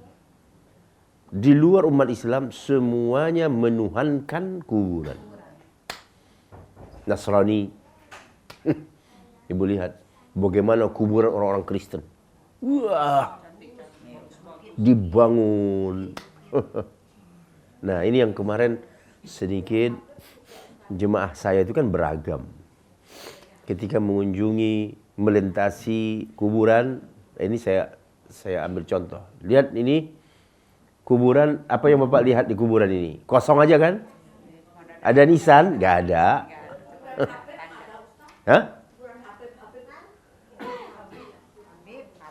Di luar umat Islam semuanya menuhankan kuburan. Nasrani, ibu lihat bagaimana kuburan orang-orang Kristen. Wah, dibangun. Nah, ini yang kemarin sedikit jemaah saya itu kan beragam. Ketika mengunjungi, melintasi kuburan, ini saya ambil contoh. Lihat ini kuburan, apa yang Bapak lihat di kuburan ini? Kosong aja kan? Ada nisan? Gak ada. Hah?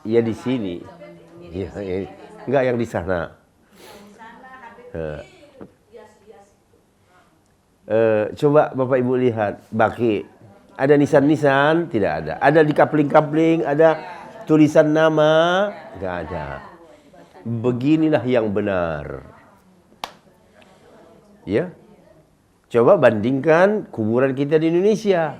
Iya di sini. Ya, enggak yang di sana. Coba Bapak Ibu lihat, baki. Ada nisan-nisan? Tidak ada. Ada di kapling-kapling? Ada tulisan nama? Enggak ada. Beginilah yang benar. Ya. Coba bandingkan kuburan kita di Indonesia.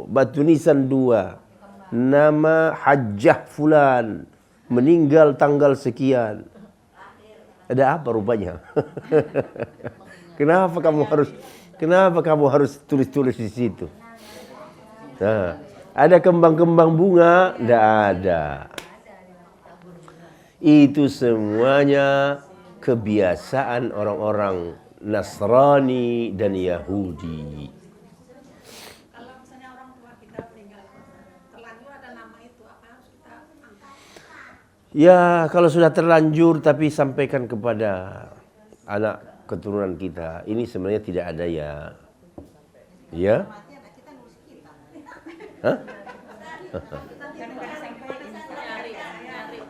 Batu nisan 2. Nama Hajjah Fulan. Meninggal tanggal sekian. Ada apa rupanya? Kenapa kamu harus tulis-tulis di situ? Nah, ada kembang-kembang bunga? Tidak ada. Itu semuanya kebiasaan orang-orang Nasrani dan Yahudi. Kalau misalnya orang tua kita meninggal, terlanjur ada nama itu, apa harus kita angkat? Ya, kalau sudah terlanjur tapi sampaikan kepada anak keturunan kita. Ini sebenarnya tidak ada ya. Ya? Hah?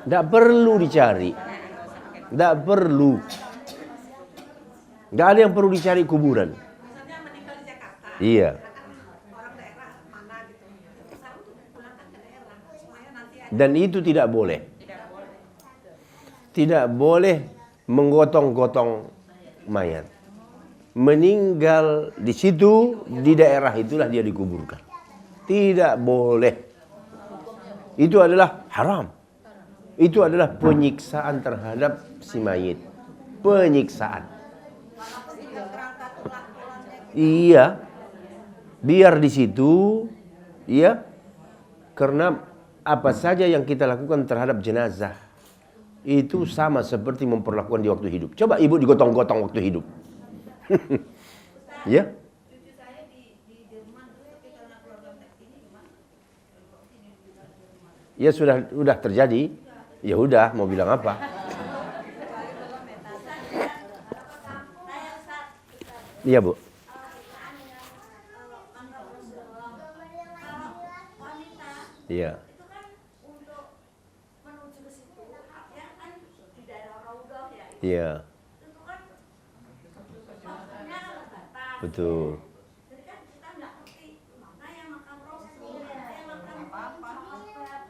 Tidak perlu dicari. Tidak perlu. Tidak ada yang perlu dicari kuburan. Misalnya meninggal di Jakarta, Iya. kan orang daerah mana gitu, sekarang tuh dipulangkan ke daerah supaya nanti ada. Dan itu tidak boleh. Tidak boleh menggotong-gotong mayat. Meninggal di situ, di daerah itulah dia dikuburkan. Tidak boleh. Itu adalah haram. Itu adalah penyiksaan terhadap si mayit. Penyiksaan. Iya. Biar di situ, iya. Karena apa saja yang kita lakukan terhadap jenazah itu sama seperti memperlakukan di waktu hidup. Coba ibu digotong-gotong waktu hidup. Ya? Ya sudah terjadi. Ya udah, mau bilang apa? Iya, Bu. Iya. Itu kan untuk menuju ke situ, ya kan di daerah Raudhah ya. Iya, Itu kan waktunya kan terbatas. betul. Jadi kan kita nggak ngerti mana yang makam Rasul, mana yang makam sahabat.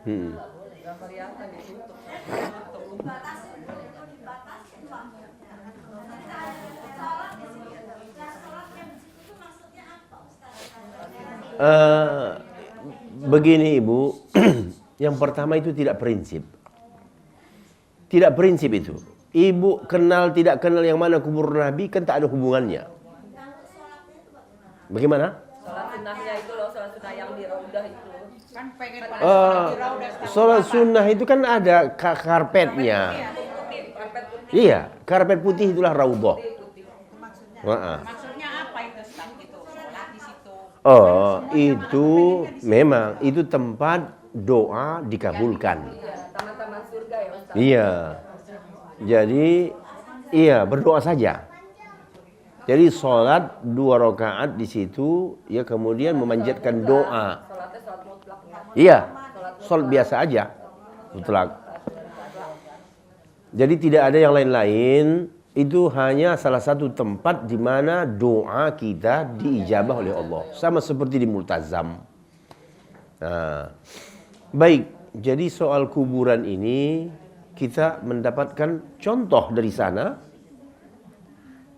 Hmm. Dan dibatasin, itu dibatasin Pak. Jadi kalau sholat di situ, nah sholat yang di situ tuh maksudnya apa Ustaz? Begini Ibu, yang pertama itu tidak prinsip. Tidak prinsip itu. Ibu kenal tidak kenal yang mana kubur Nabi kan tak ada hubungannya. Bagaimana? Sholat sunnahnya itu loh, sholat sunnah yang di Raudhah itu. Kan pengen pada sholat di Raudah setiap Sholat malam. sunnah itu kan ada karpetnya. Karpet putih. Iya, karpet putih itulah raudhah. Maksudnya. Heeh. Maksudnya apa itu Ustaz gitu? Sholat di situ. Oh, itu memang itu tempat doa dikabulkan. Iya, taman-taman surga ya Ustaz. Iya. Jadi iya berdoa saja. Jadi sholat 2 rakaat di situ ya kemudian memanjatkan doa. Sholatnya sholat mutlak ya. Iya. Sholat biasa aja. Mutlak. Jadi tidak ada yang lain-lain. Itu hanya salah satu tempat di mana doa kita diijabah oleh Allah. Sama seperti di Multazam. Nah, baik, jadi soal kuburan ini kita mendapatkan contoh dari sana,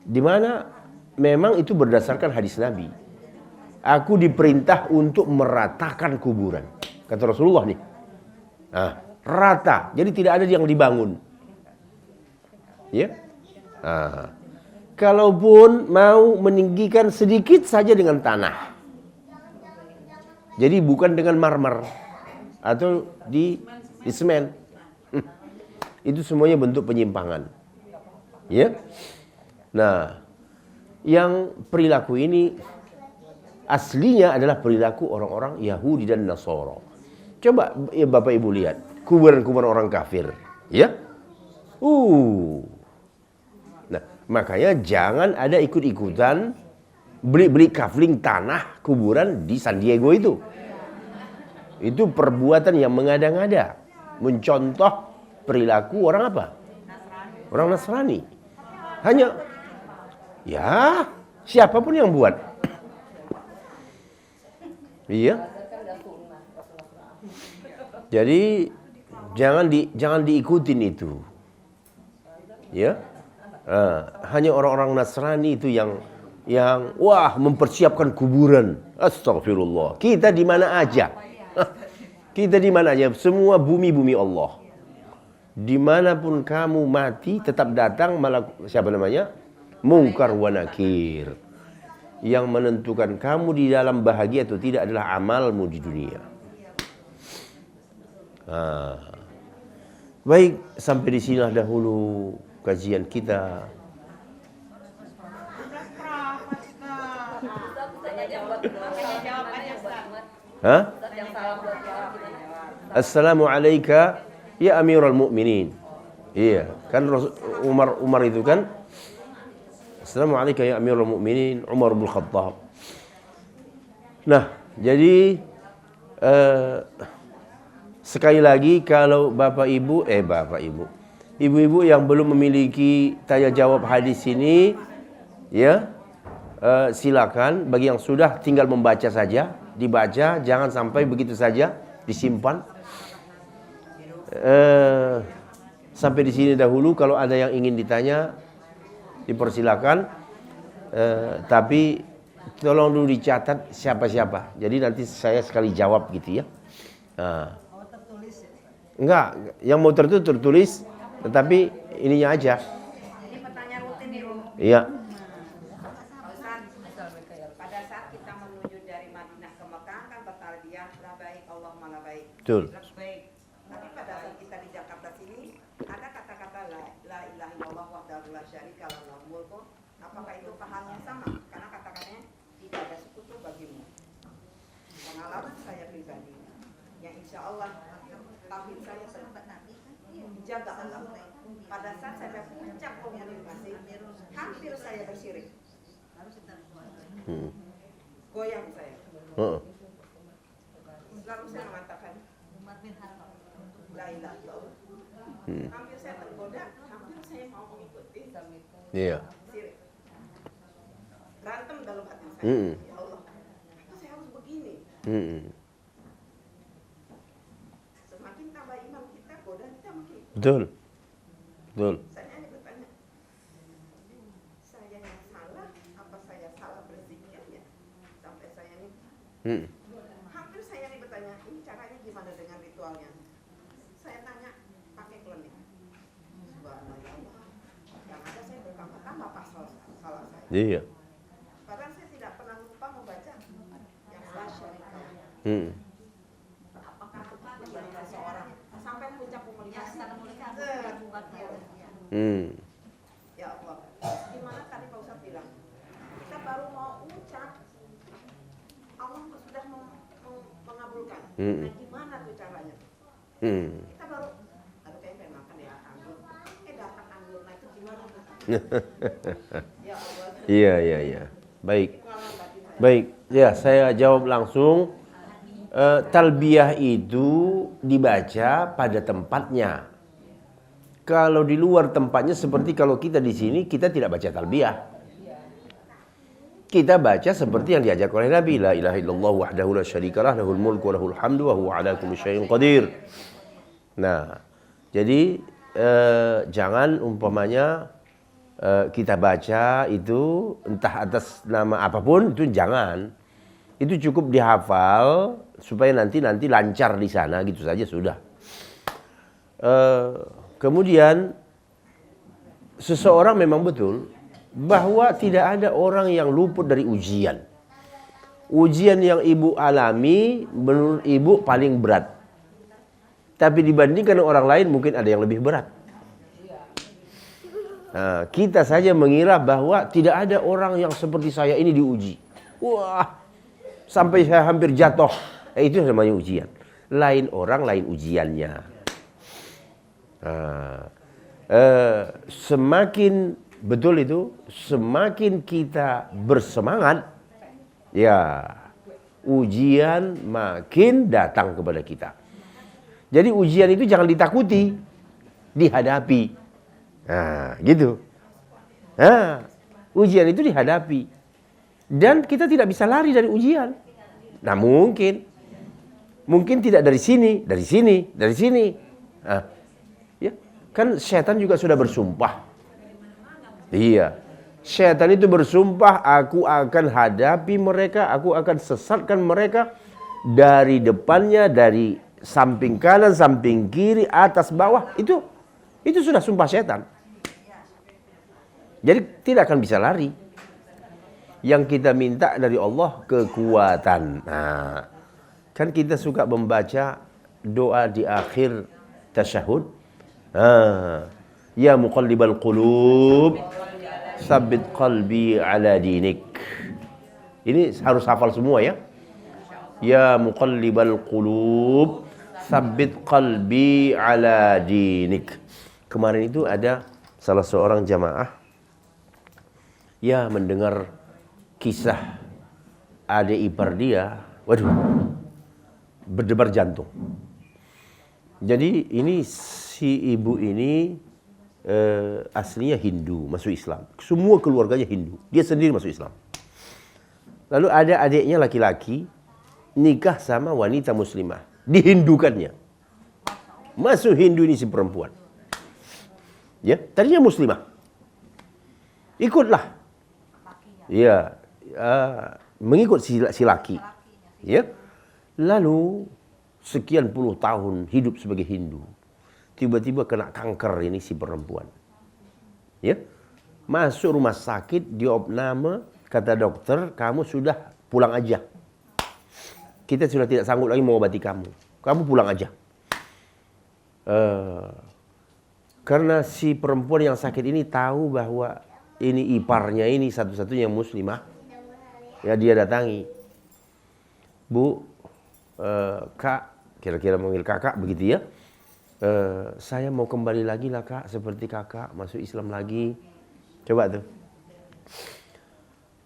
di mana memang itu berdasarkan hadis Nabi. Aku diperintah untuk meratakan kuburan, kata Rasulullah nih. Nah, rata, jadi tidak ada yang dibangun. Ya. Nah, kalaupun mau meninggikan sedikit saja dengan tanah. Jadi bukan dengan marmer atau di semen. Itu semuanya bentuk penyimpangan. Ya. Nah, yang perilaku ini aslinya adalah perilaku orang-orang Yahudi dan Nasara. Coba ya Bapak Ibu lihat kuburan-kuburan orang kafir, ya. Nah, makanya jangan ada ikut-ikutan beli-beli kafling tanah kuburan di San Diego itu. Itu perbuatan yang mengada-ngada, mencontoh perilaku orang apa? Orang Nasrani. Hanya ya, siapapun yang buat. Iya. Jadi jangan diikutin itu. Ya. Hanya orang-orang Nasrani itu yang wah mempersiapkan kuburan. Astagfirullah. Kita di mana aja? Kita di mana aja? Semua bumi Allah. Dimanapun kamu mati tetap datang siapa namanya? Mungkar wa nakir. Yang menentukan kamu di dalam bahagia atau tidak adalah amalmu di dunia. Baik, sampai di sini dahulu kajian kita. Hah? Ustaz yang salam buat jawab gimana? Assalamu alayka ya Amirul Mukminin. Iya, kan Umar itu kan Assalamu alayka ya Amirul Mukminin Umar bin Khattab. Nah, jadi sekali lagi kalau ibu-ibu yang belum memiliki tanya jawab hadis ini, ya silakan. Bagi yang sudah tinggal membaca saja, dibaca, jangan sampai begitu saja disimpan. Sampai di sini dahulu. Kalau ada yang ingin ditanya, dipersilakan. Tapi tolong dulu dicatat siapa-siapa. Jadi nanti saya sekali jawab gitu ya. Enggak, yang mau tertulis, tetapi ininya aja. Ini pertanyaan rutin nih, Rum. Iya. Pada saat kita menuju dari Madinah ke Mekah kan bertalbiyah labbaik Allahumma labbaik. Betul. Labbaik. Tapi pada saat kita di Jakarta sini ada kata-kata la ilaha illallah wahdahu la syarika lahu lahul mulku. Apakah itu pahalnya sama? Karena kata-katanya tidak ada sekutu bagimu. Pengalaman saya pribadi yang insya Allah tauhid saya dijaga Allah. Pada saat saya puncak komunikasi, hampir saya bersyirik. Goyang saya. Lalu saya mengatakan la ilaha illallah. Hampir saya tergoda, hampir saya mau mengikuti Iya. syirik. Berantem dalam hati saya. Ya Allah, apa saya harus begini? Semakin tambah iman kita, godaan kita makin. Betul. Saya hanya bertanya, saya yang salah, apa saya salah berpikirnya sampai saya ini. Hampir saya ini bertanya, ini caranya gimana dengan ritualnya? Saya tanya, pakai klenik. Subhanallah. Yang ada saya bertambah-tambah pasal salah saya. Iya. Padahal saya tidak pernah lupa membaca yang la syarika. Apakah ketika seorang sampai puncak komunikasi? Ya Allah, gimana tadi Pak Ustadz bilang, kita baru mau ucap, Allah sudah mengabulkan. Nah gimana tuh caranya? Kita baru, aduh kayaknya pengen makan ya, anggur. Datang anggur, nah itu gimana tuh? Ya Allah. Iya. Baik. Ya, saya jawab langsung. Talbiyah itu dibaca pada tempatnya. Kalau di luar tempatnya, seperti kalau kita di sini, kita tidak baca talbiyah. Kita baca seperti yang diajak oleh Nabi, la ilaha illallah wahdahu la syarikalah lahul mulku wa lahul hamdu wa huwa ala kulli syai'in qadir. Nah, jadi jangan umpamanya kita baca itu entah atas nama apapun, itu jangan. Itu cukup dihafal supaya nanti lancar di sana, gitu saja sudah. Kemudian seseorang memang betul bahwa tidak ada orang yang luput dari ujian. Ujian yang ibu alami menurut ibu paling berat. Tapi dibandingkan orang lain mungkin ada yang lebih berat. Nah, kita saja mengira bahwa tidak ada orang yang seperti saya ini diuji. Wah, sampai saya hampir jatuh. Itu namanya ujian. Lain orang, lain ujiannya. Semakin betul itu, semakin kita bersemangat, ya ujian makin datang kepada kita. Jadi ujian itu jangan ditakuti, dihadapi. Nah, gitu. Nah, ujian itu dihadapi. Dan kita tidak bisa lari dari ujian. Nah, mungkin tidak dari sini. Nah, ya, kan setan juga sudah bersumpah. Iya. Setan itu bersumpah, aku akan hadapi mereka, aku akan sesatkan mereka dari depannya, dari samping kanan, samping kiri, atas, bawah. Itu sudah sumpah setan. Jadi tidak akan bisa lari. Yang kita minta dari Allah kekuatan. Nah, kan kita suka membaca doa di akhir tasyahud. Ya muqallibal qulub, tsabbit qalbi ala dinik. Ini harus hafal semua ya. Ya muqallibal qulub, tsabbit qalbi ala dinik. Kemarin itu ada salah seorang jamaah ya mendengar kisah adik ipar dia, waduh, berdebar jantung. Jadi ini si ibu ini aslinya Hindu, masuk Islam. Semua keluarganya Hindu, dia sendiri masuk Islam. Lalu ada adiknya laki-laki nikah sama wanita muslimah, dihindukannya. Masuk Hindu ini si perempuan. Ya, tadinya muslimah. Ikutlah. Ya, mengikut si laki. Ya. Lalu sekian puluh tahun hidup sebagai Hindu. Tiba-tiba kena kanker ini si perempuan. Ya. Masuk rumah sakit, diopname, kata dokter, kamu sudah pulang aja. Kita sudah tidak sanggup lagi mengobati kamu. Kamu pulang aja. Karena si perempuan yang sakit ini tahu bahwa ini iparnya ini satu-satunya muslimah. Ya dia datangi. Bu, kak, kira-kira manggil kakak begitu ya. Saya mau kembali lagi lah kak, seperti kakak, masuk Islam lagi. Coba tuh.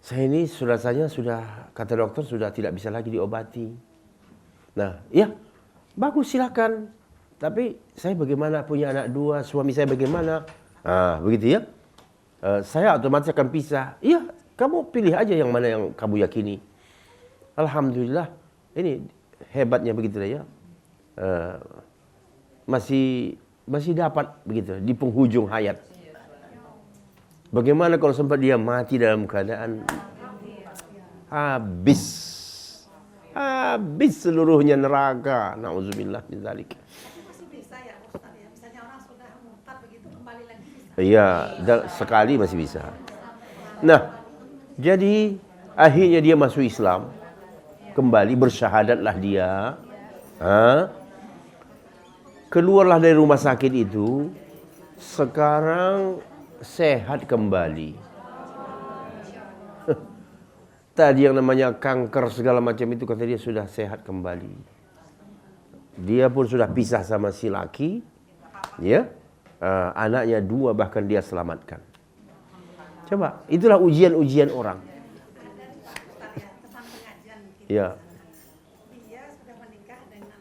Saya ini rasanya sudah, kata dokter sudah tidak bisa lagi diobati. Nah, ya, bagus silakan. Tapi saya bagaimana, punya anak 2, suami saya bagaimana? Nah, begitu ya. Saya otomatis akan pisah. Iya, kamu pilih aja yang mana yang kamu yakini. Alhamdulillah, ini hebatnya begitu ya. Masih dapat begitu di penghujung hayat. Bagaimana kalau sempat dia mati dalam keadaan habis seluruhnya neraka. Nauzubillah min dzalik. Masih bisa ya Ustaz ya, misalnya orang sudah murtad begitu kembali lagi bisa. Iya, sekali masih bisa. Nah, jadi akhirnya dia masuk Islam, kembali bersyahadatlah dia. Keluarlah dari rumah sakit itu, sekarang sehat kembali. Tadi yang namanya kanker segala macam itu kata dia sudah sehat kembali. Dia pun sudah pisah sama si laki, ya. Anaknya 2 bahkan dia selamatkan. Coba, itulah ujian-ujian orang. Pesan pengajian gitu. Ya. Dia sudah menikah dengan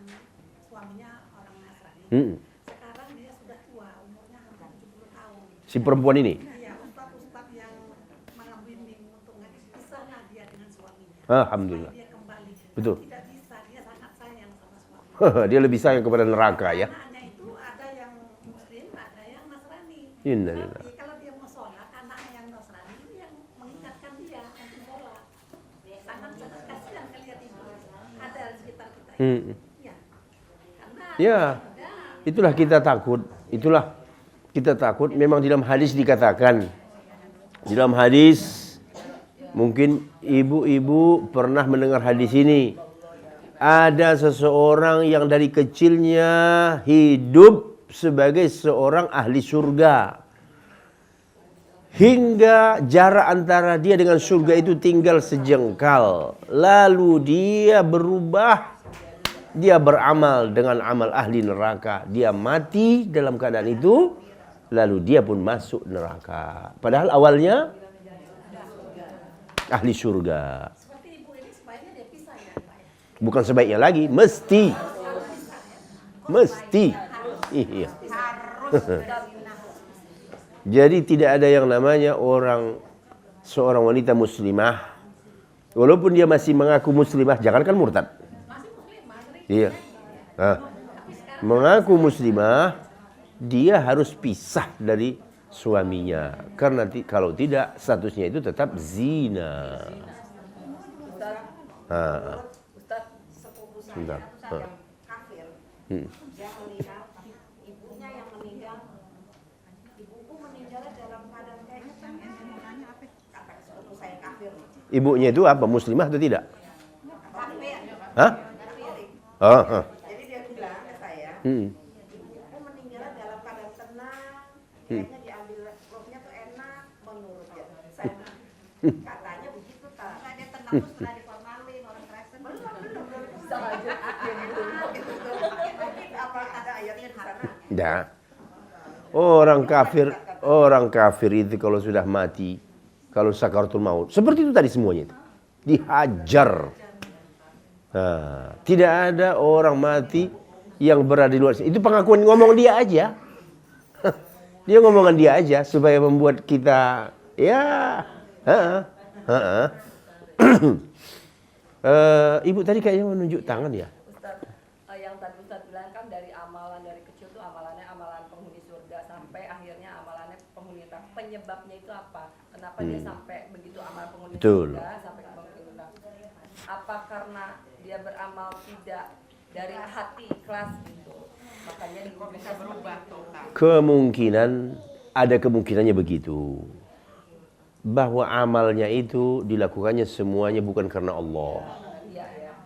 suaminya orang Nasrani. Sekarang dia sudah tua, umurnya hampir 70 tahun. Si perempuan ini. Iya, ustaz yang membimbing untuk pisahlah dia dengan suaminya. Alhamdulillah. Dia kembali. Betul. Tidak bisa, dia sangat sayang sama suaminya. Dia lebih sayang kepada neraka ya. Anaknya itu ada yang Muslim, ada yang Nasrani. Innalillah. Tapi kalau dia mau sholat, anaknya yang Nasrani itu yang mengingatkan dia untuk sholat. Sangat kasihan kalian ibu. Ada di sekitar kita. Ya. Karena Ya, itulah kita takut. Itulah kita takut. Memang di dalam hadis dikatakan. Di dalam hadis, mungkin ibu-ibu pernah mendengar hadis ini. Ada seseorang yang dari kecilnya hidup sebagai seorang ahli surga. Hingga jarak antara dia dengan surga itu tinggal sejengkal. Lalu dia berubah. Dia beramal dengan amal ahli neraka. Dia mati dalam keadaan itu. Lalu dia pun masuk neraka. Padahal awalnya ahli surga. seperti ibu ini sebaiknya dia pisah ya Pak ya. Bukan sebaiknya lagi, mesti. Mesti. Iya. Jadi tidak ada yang namanya seorang wanita muslimah, walaupun dia masih mengaku muslimah, jangankan murtad. Masih muslimah, sering. Iya. Mengaku muslimah, dia harus pisah dari suaminya. Karena kalau tidak, statusnya itu tetap zina. Ustaz, sepupu saya Bentar. yang kafir, dia melihat ibunya yang meninggal, ibuku meninggalnya dalam keadaan kayak gitu. Kata sepupu saya kafir. Ibunya itu apa? Muslimah atau tidak? Kafir. Hah? Kafir. Jadi dia bilang ke saya, ibuku meninggalnya dalam keadaan tenang, kayaknya diambil rohnya tuh enak, menurut dia. Saya katanya begitu tak. Dia tenang tuh setelah diformalin, orang kerasan. Belum apa ada ayatnya di sana? Tidak. Orang kafir itu kalau sudah mati, kalau sakaratul maut, seperti itu tadi semuanya itu. Dihajar. Nah, tidak ada orang mati yang berada di luar sini. Itu pengakuan ngomong dia aja. Dia ngomongan dia aja supaya membuat kita Ibu tadi kayaknya menunjuk tangan ya. Ustaz, yang tadi Ustaz bilang kan dari amalan dari kecil tuh amalannya amalan penghuni surga sampai akhirnya amalannya penghuni neraka. Penyebabnya itu apa? Kenapa dia sampai begitu amal penghuni Betul. surga sampai ke penghuni neraka? Apa karena dia beramal tidak dari hati ikhlas gitu? Makanya bisa berubah total. Kemungkinan ada kemungkinannya begitu. Bahwa amalnya itu dilakukannya semuanya bukan karena Allah.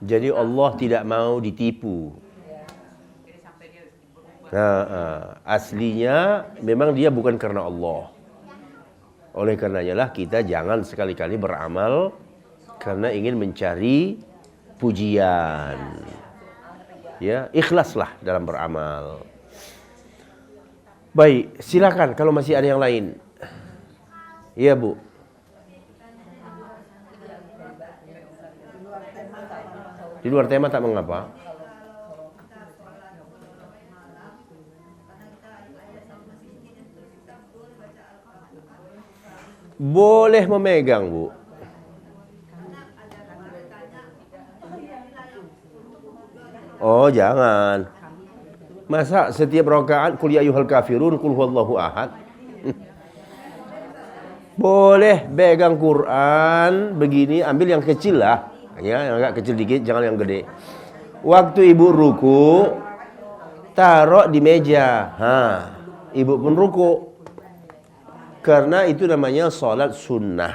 Jadi Allah tidak mau ditipu. Nah, aslinya memang dia bukan karena Allah. Oleh karenanya lah kita jangan sekali-kali beramal karena ingin mencari pujian. Ya, ikhlaslah dalam beramal. Baik, silakan kalau masih ada yang lain. Iya, Bu. Di luar tema tak mengapa. Boleh memegang, Bu. Oh, jangan. Masa setiap rakaat qul ya ayyuhal kafirun qul huwallahu ahad. Boleh pegang Quran begini, ambil yang kecil lah. Ya, yang agak kecil dikit, jangan yang gede. Waktu ibu ruku, taruh di meja. Ibu pun ruku. Karena itu namanya sholat sunnah.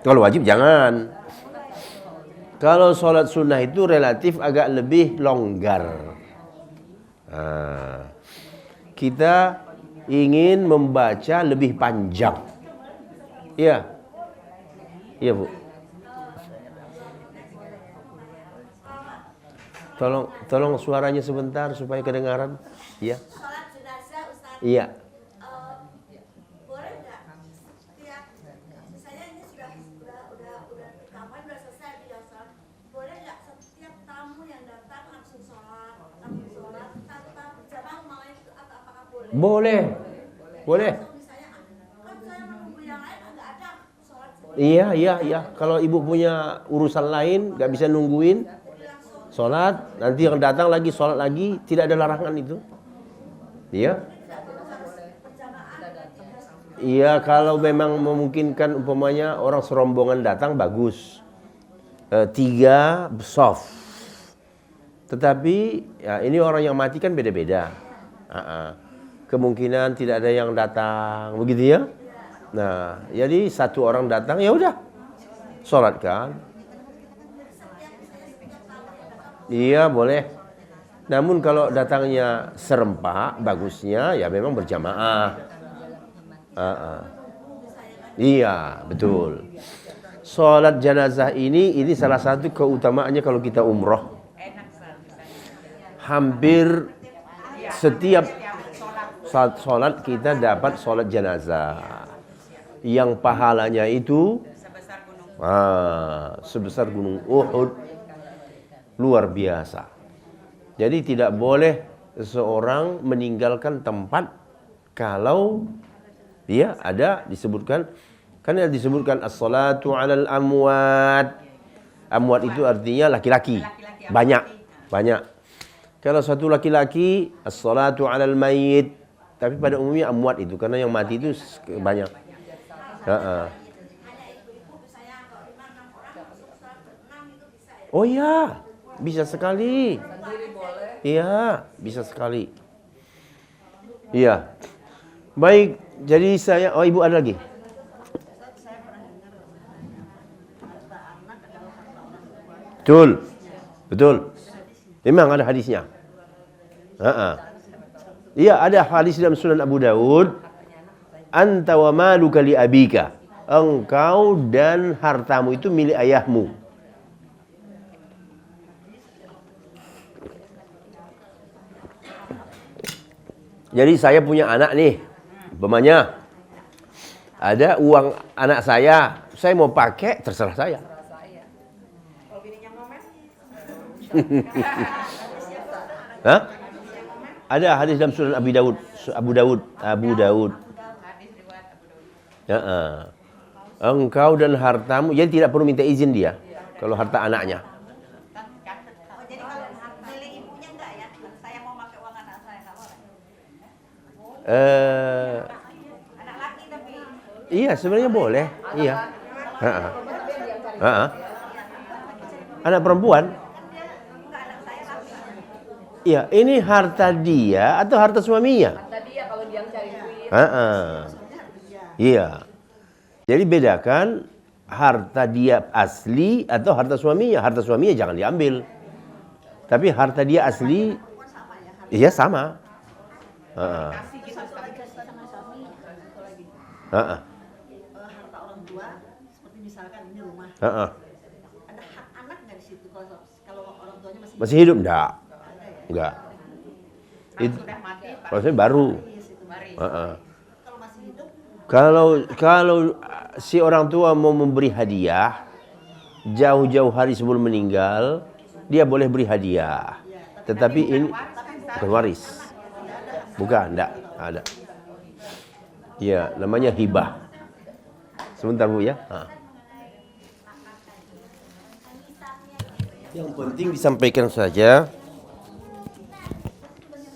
Kalau wajib jangan. Kalau sholat sunnah itu relatif agak lebih longgar. Kita ingin membaca lebih panjang. Iya. Iya, Bu. Tolong suaranya sebentar supaya kedengaran. Iya. Sholat jenazah Ustaz. Iya. Boleh nggak setiap misalnya ini udah kapan udah selesai dia sholat. Boleh nggak setiap tamu yang datang langsung sholat tanpa berjamaah malah itu apakah boleh? Boleh. Boleh. Atau misalnya kan saya menunggu yang lain nggak ada sholat Iya. Kalau ibu punya urusan lain, nggak bisa nungguin, sholat, nanti yang datang lagi sholat lagi, tidak ada larangan itu. Iya. Iya, kalau memang memungkinkan umpamanya orang serombongan datang bagus. 3 soft. Tetapi ya ini orang yang mati kan beda-beda. Kemungkinan tidak ada yang datang, begitu ya. Nah, jadi satu orang datang ya udah sholatkan. Iya boleh. Namun kalau datangnya serempak, bagusnya ya memang berjamaah. Iya betul. Sholat jenazah ini salah satu keutamaannya kalau kita umroh. Hampir setiap saat sholat kita dapat sholat jenazah yang pahalanya itu sebesar gunung Uhud, luar biasa. Jadi tidak boleh seseorang meninggalkan tempat kalau dia ada disebutkan, kan ada disebutkan as-salatu 'alal amwat. Amwat itu artinya laki-laki. Banyak. Kalau satu laki-laki as-salatu 'alal mayyit. Tapi pada umumnya amwat itu karena yang mati itu banyak. Oh iya, bisa sekali. Iya, bisa sekali. Iya. Baik, jadi saya ibu ada lagi? Betul. Memang ada hadisnya. Iya, ada hadis dalam Sunan Abu Daud. Anta wa maluka li abika. Engkau dan hartamu itu milik ayahmu. Jadi saya punya anak nih, umpamanya ada uang anak saya mau pakai terserah saya. Kalau bininya ngomel, Hah? Ada hadis dalam sunan Abu Daud. Hadis riwayat Abu Daud. Ya, engkau dan hartamu, jadi tidak perlu minta izin dia. Kalau harta anaknya. oh jadi kalau milik ibunya enggak ya? Saya mau pakai uang anak saya nggak boleh. Anak laki tapi Iya sebenarnya boleh. Iya. Anak perempuan. enggak anak saya laki. Iya, ini harta dia atau harta suaminya? Tadi ya kalau dia cari duit. Iya. Jadi bedakan harta dia asli atau harta suaminya. Harta suaminya jangan diambil. Tapi harta dia asli, iya sama. Kasih gitu Ustaz. Harta orang tua seperti misalkan ini rumah. Heeh. Ada hak anak nggak di situ kalau orang tuanya masih Masih hidup? Enggak. Enggak. Kalau Itu sudah mati Pak. prosesnya baru. Mari. kalau masih hidup Kalau si orang tua mau memberi hadiah jauh-jauh hari sebelum meninggal, dia boleh beri hadiah. Tetapi ini bukan waris. Bukan, enggak ada. Ya, namanya hibah. Sebentar Bu ya. Yang penting disampaikan saja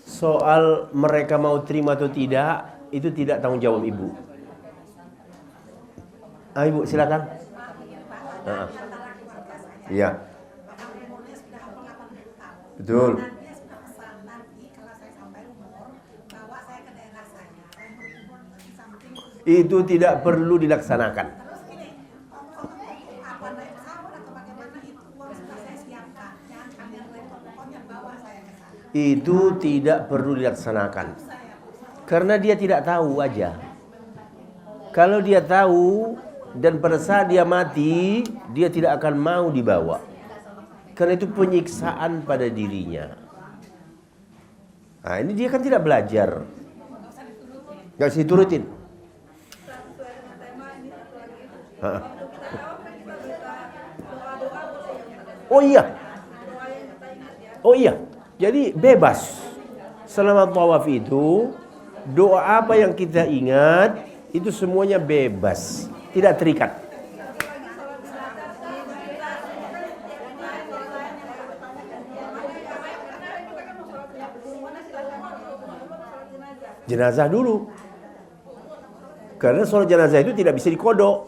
soal mereka mau terima atau tidak, itu tidak tanggung jawab ibu. Ibu silakan. Iya. Betul. Itu tidak perlu dilaksanakan. Itu tidak perlu dilaksanakan. Karena dia tidak tahu aja. Kalau dia tahu dan pada saat dia mati, dia tidak akan mau dibawa. Karena itu penyiksaan pada dirinya. Nah, ini dia kan tidak belajar. Nggak usah diturutin. Oh iya. Oh iya. Jadi bebas. Selama tawaf itu, doa apa yang kita ingat, itu semuanya bebas. Tidak terikat. Jenazah dulu. Karena sholat jenazah itu tidak bisa dikodok.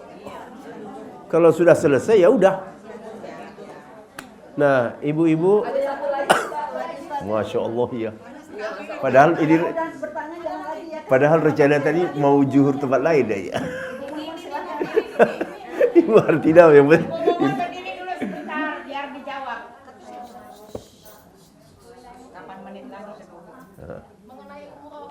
Kalau sudah selesai ya udah. Nah, ibu-ibu, Masya Allah ya. Padahal rencana tadi mau zuhur tempat lain ya. Ibu Hartina yang Berdiri dulu sebentar biar dijawab. 8 menit lagi sebelum. mengenai umroh.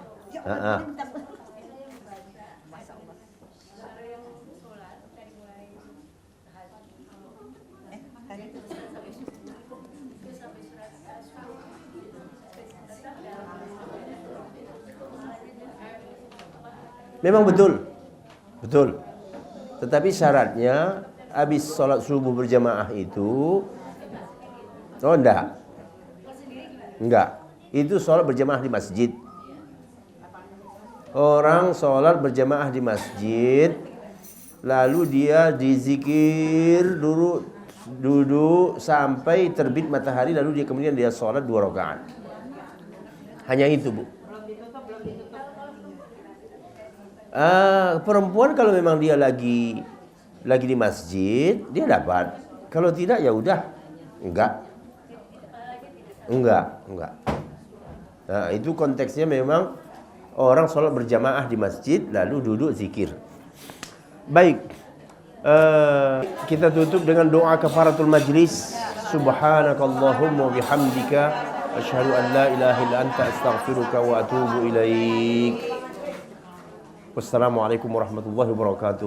Memang betul. Betul. Tetapi syaratnya habis sholat subuh berjamaah itu, oh enggak. Enggak. Itu sholat berjamaah di masjid. Orang sholat berjamaah di masjid, lalu dia dizikir duduk sampai terbit matahari, lalu dia kemudian dia sholat 2 rakaat. Hanya itu, Bu. Perempuan kalau memang dia lagi di masjid, dia dapat. Kalau tidak ya udah, enggak. Nah, itu konteksnya memang orang sholat berjamaah di masjid lalu duduk zikir. Baik, kita tutup dengan doa kafaratul majlis. Subhanakallahumma bihamdika asyhadu an la ilaha illa anta astaghfiruka wa atubu ilaik. Wassalamualaikum warahmatullahi wabarakatuh.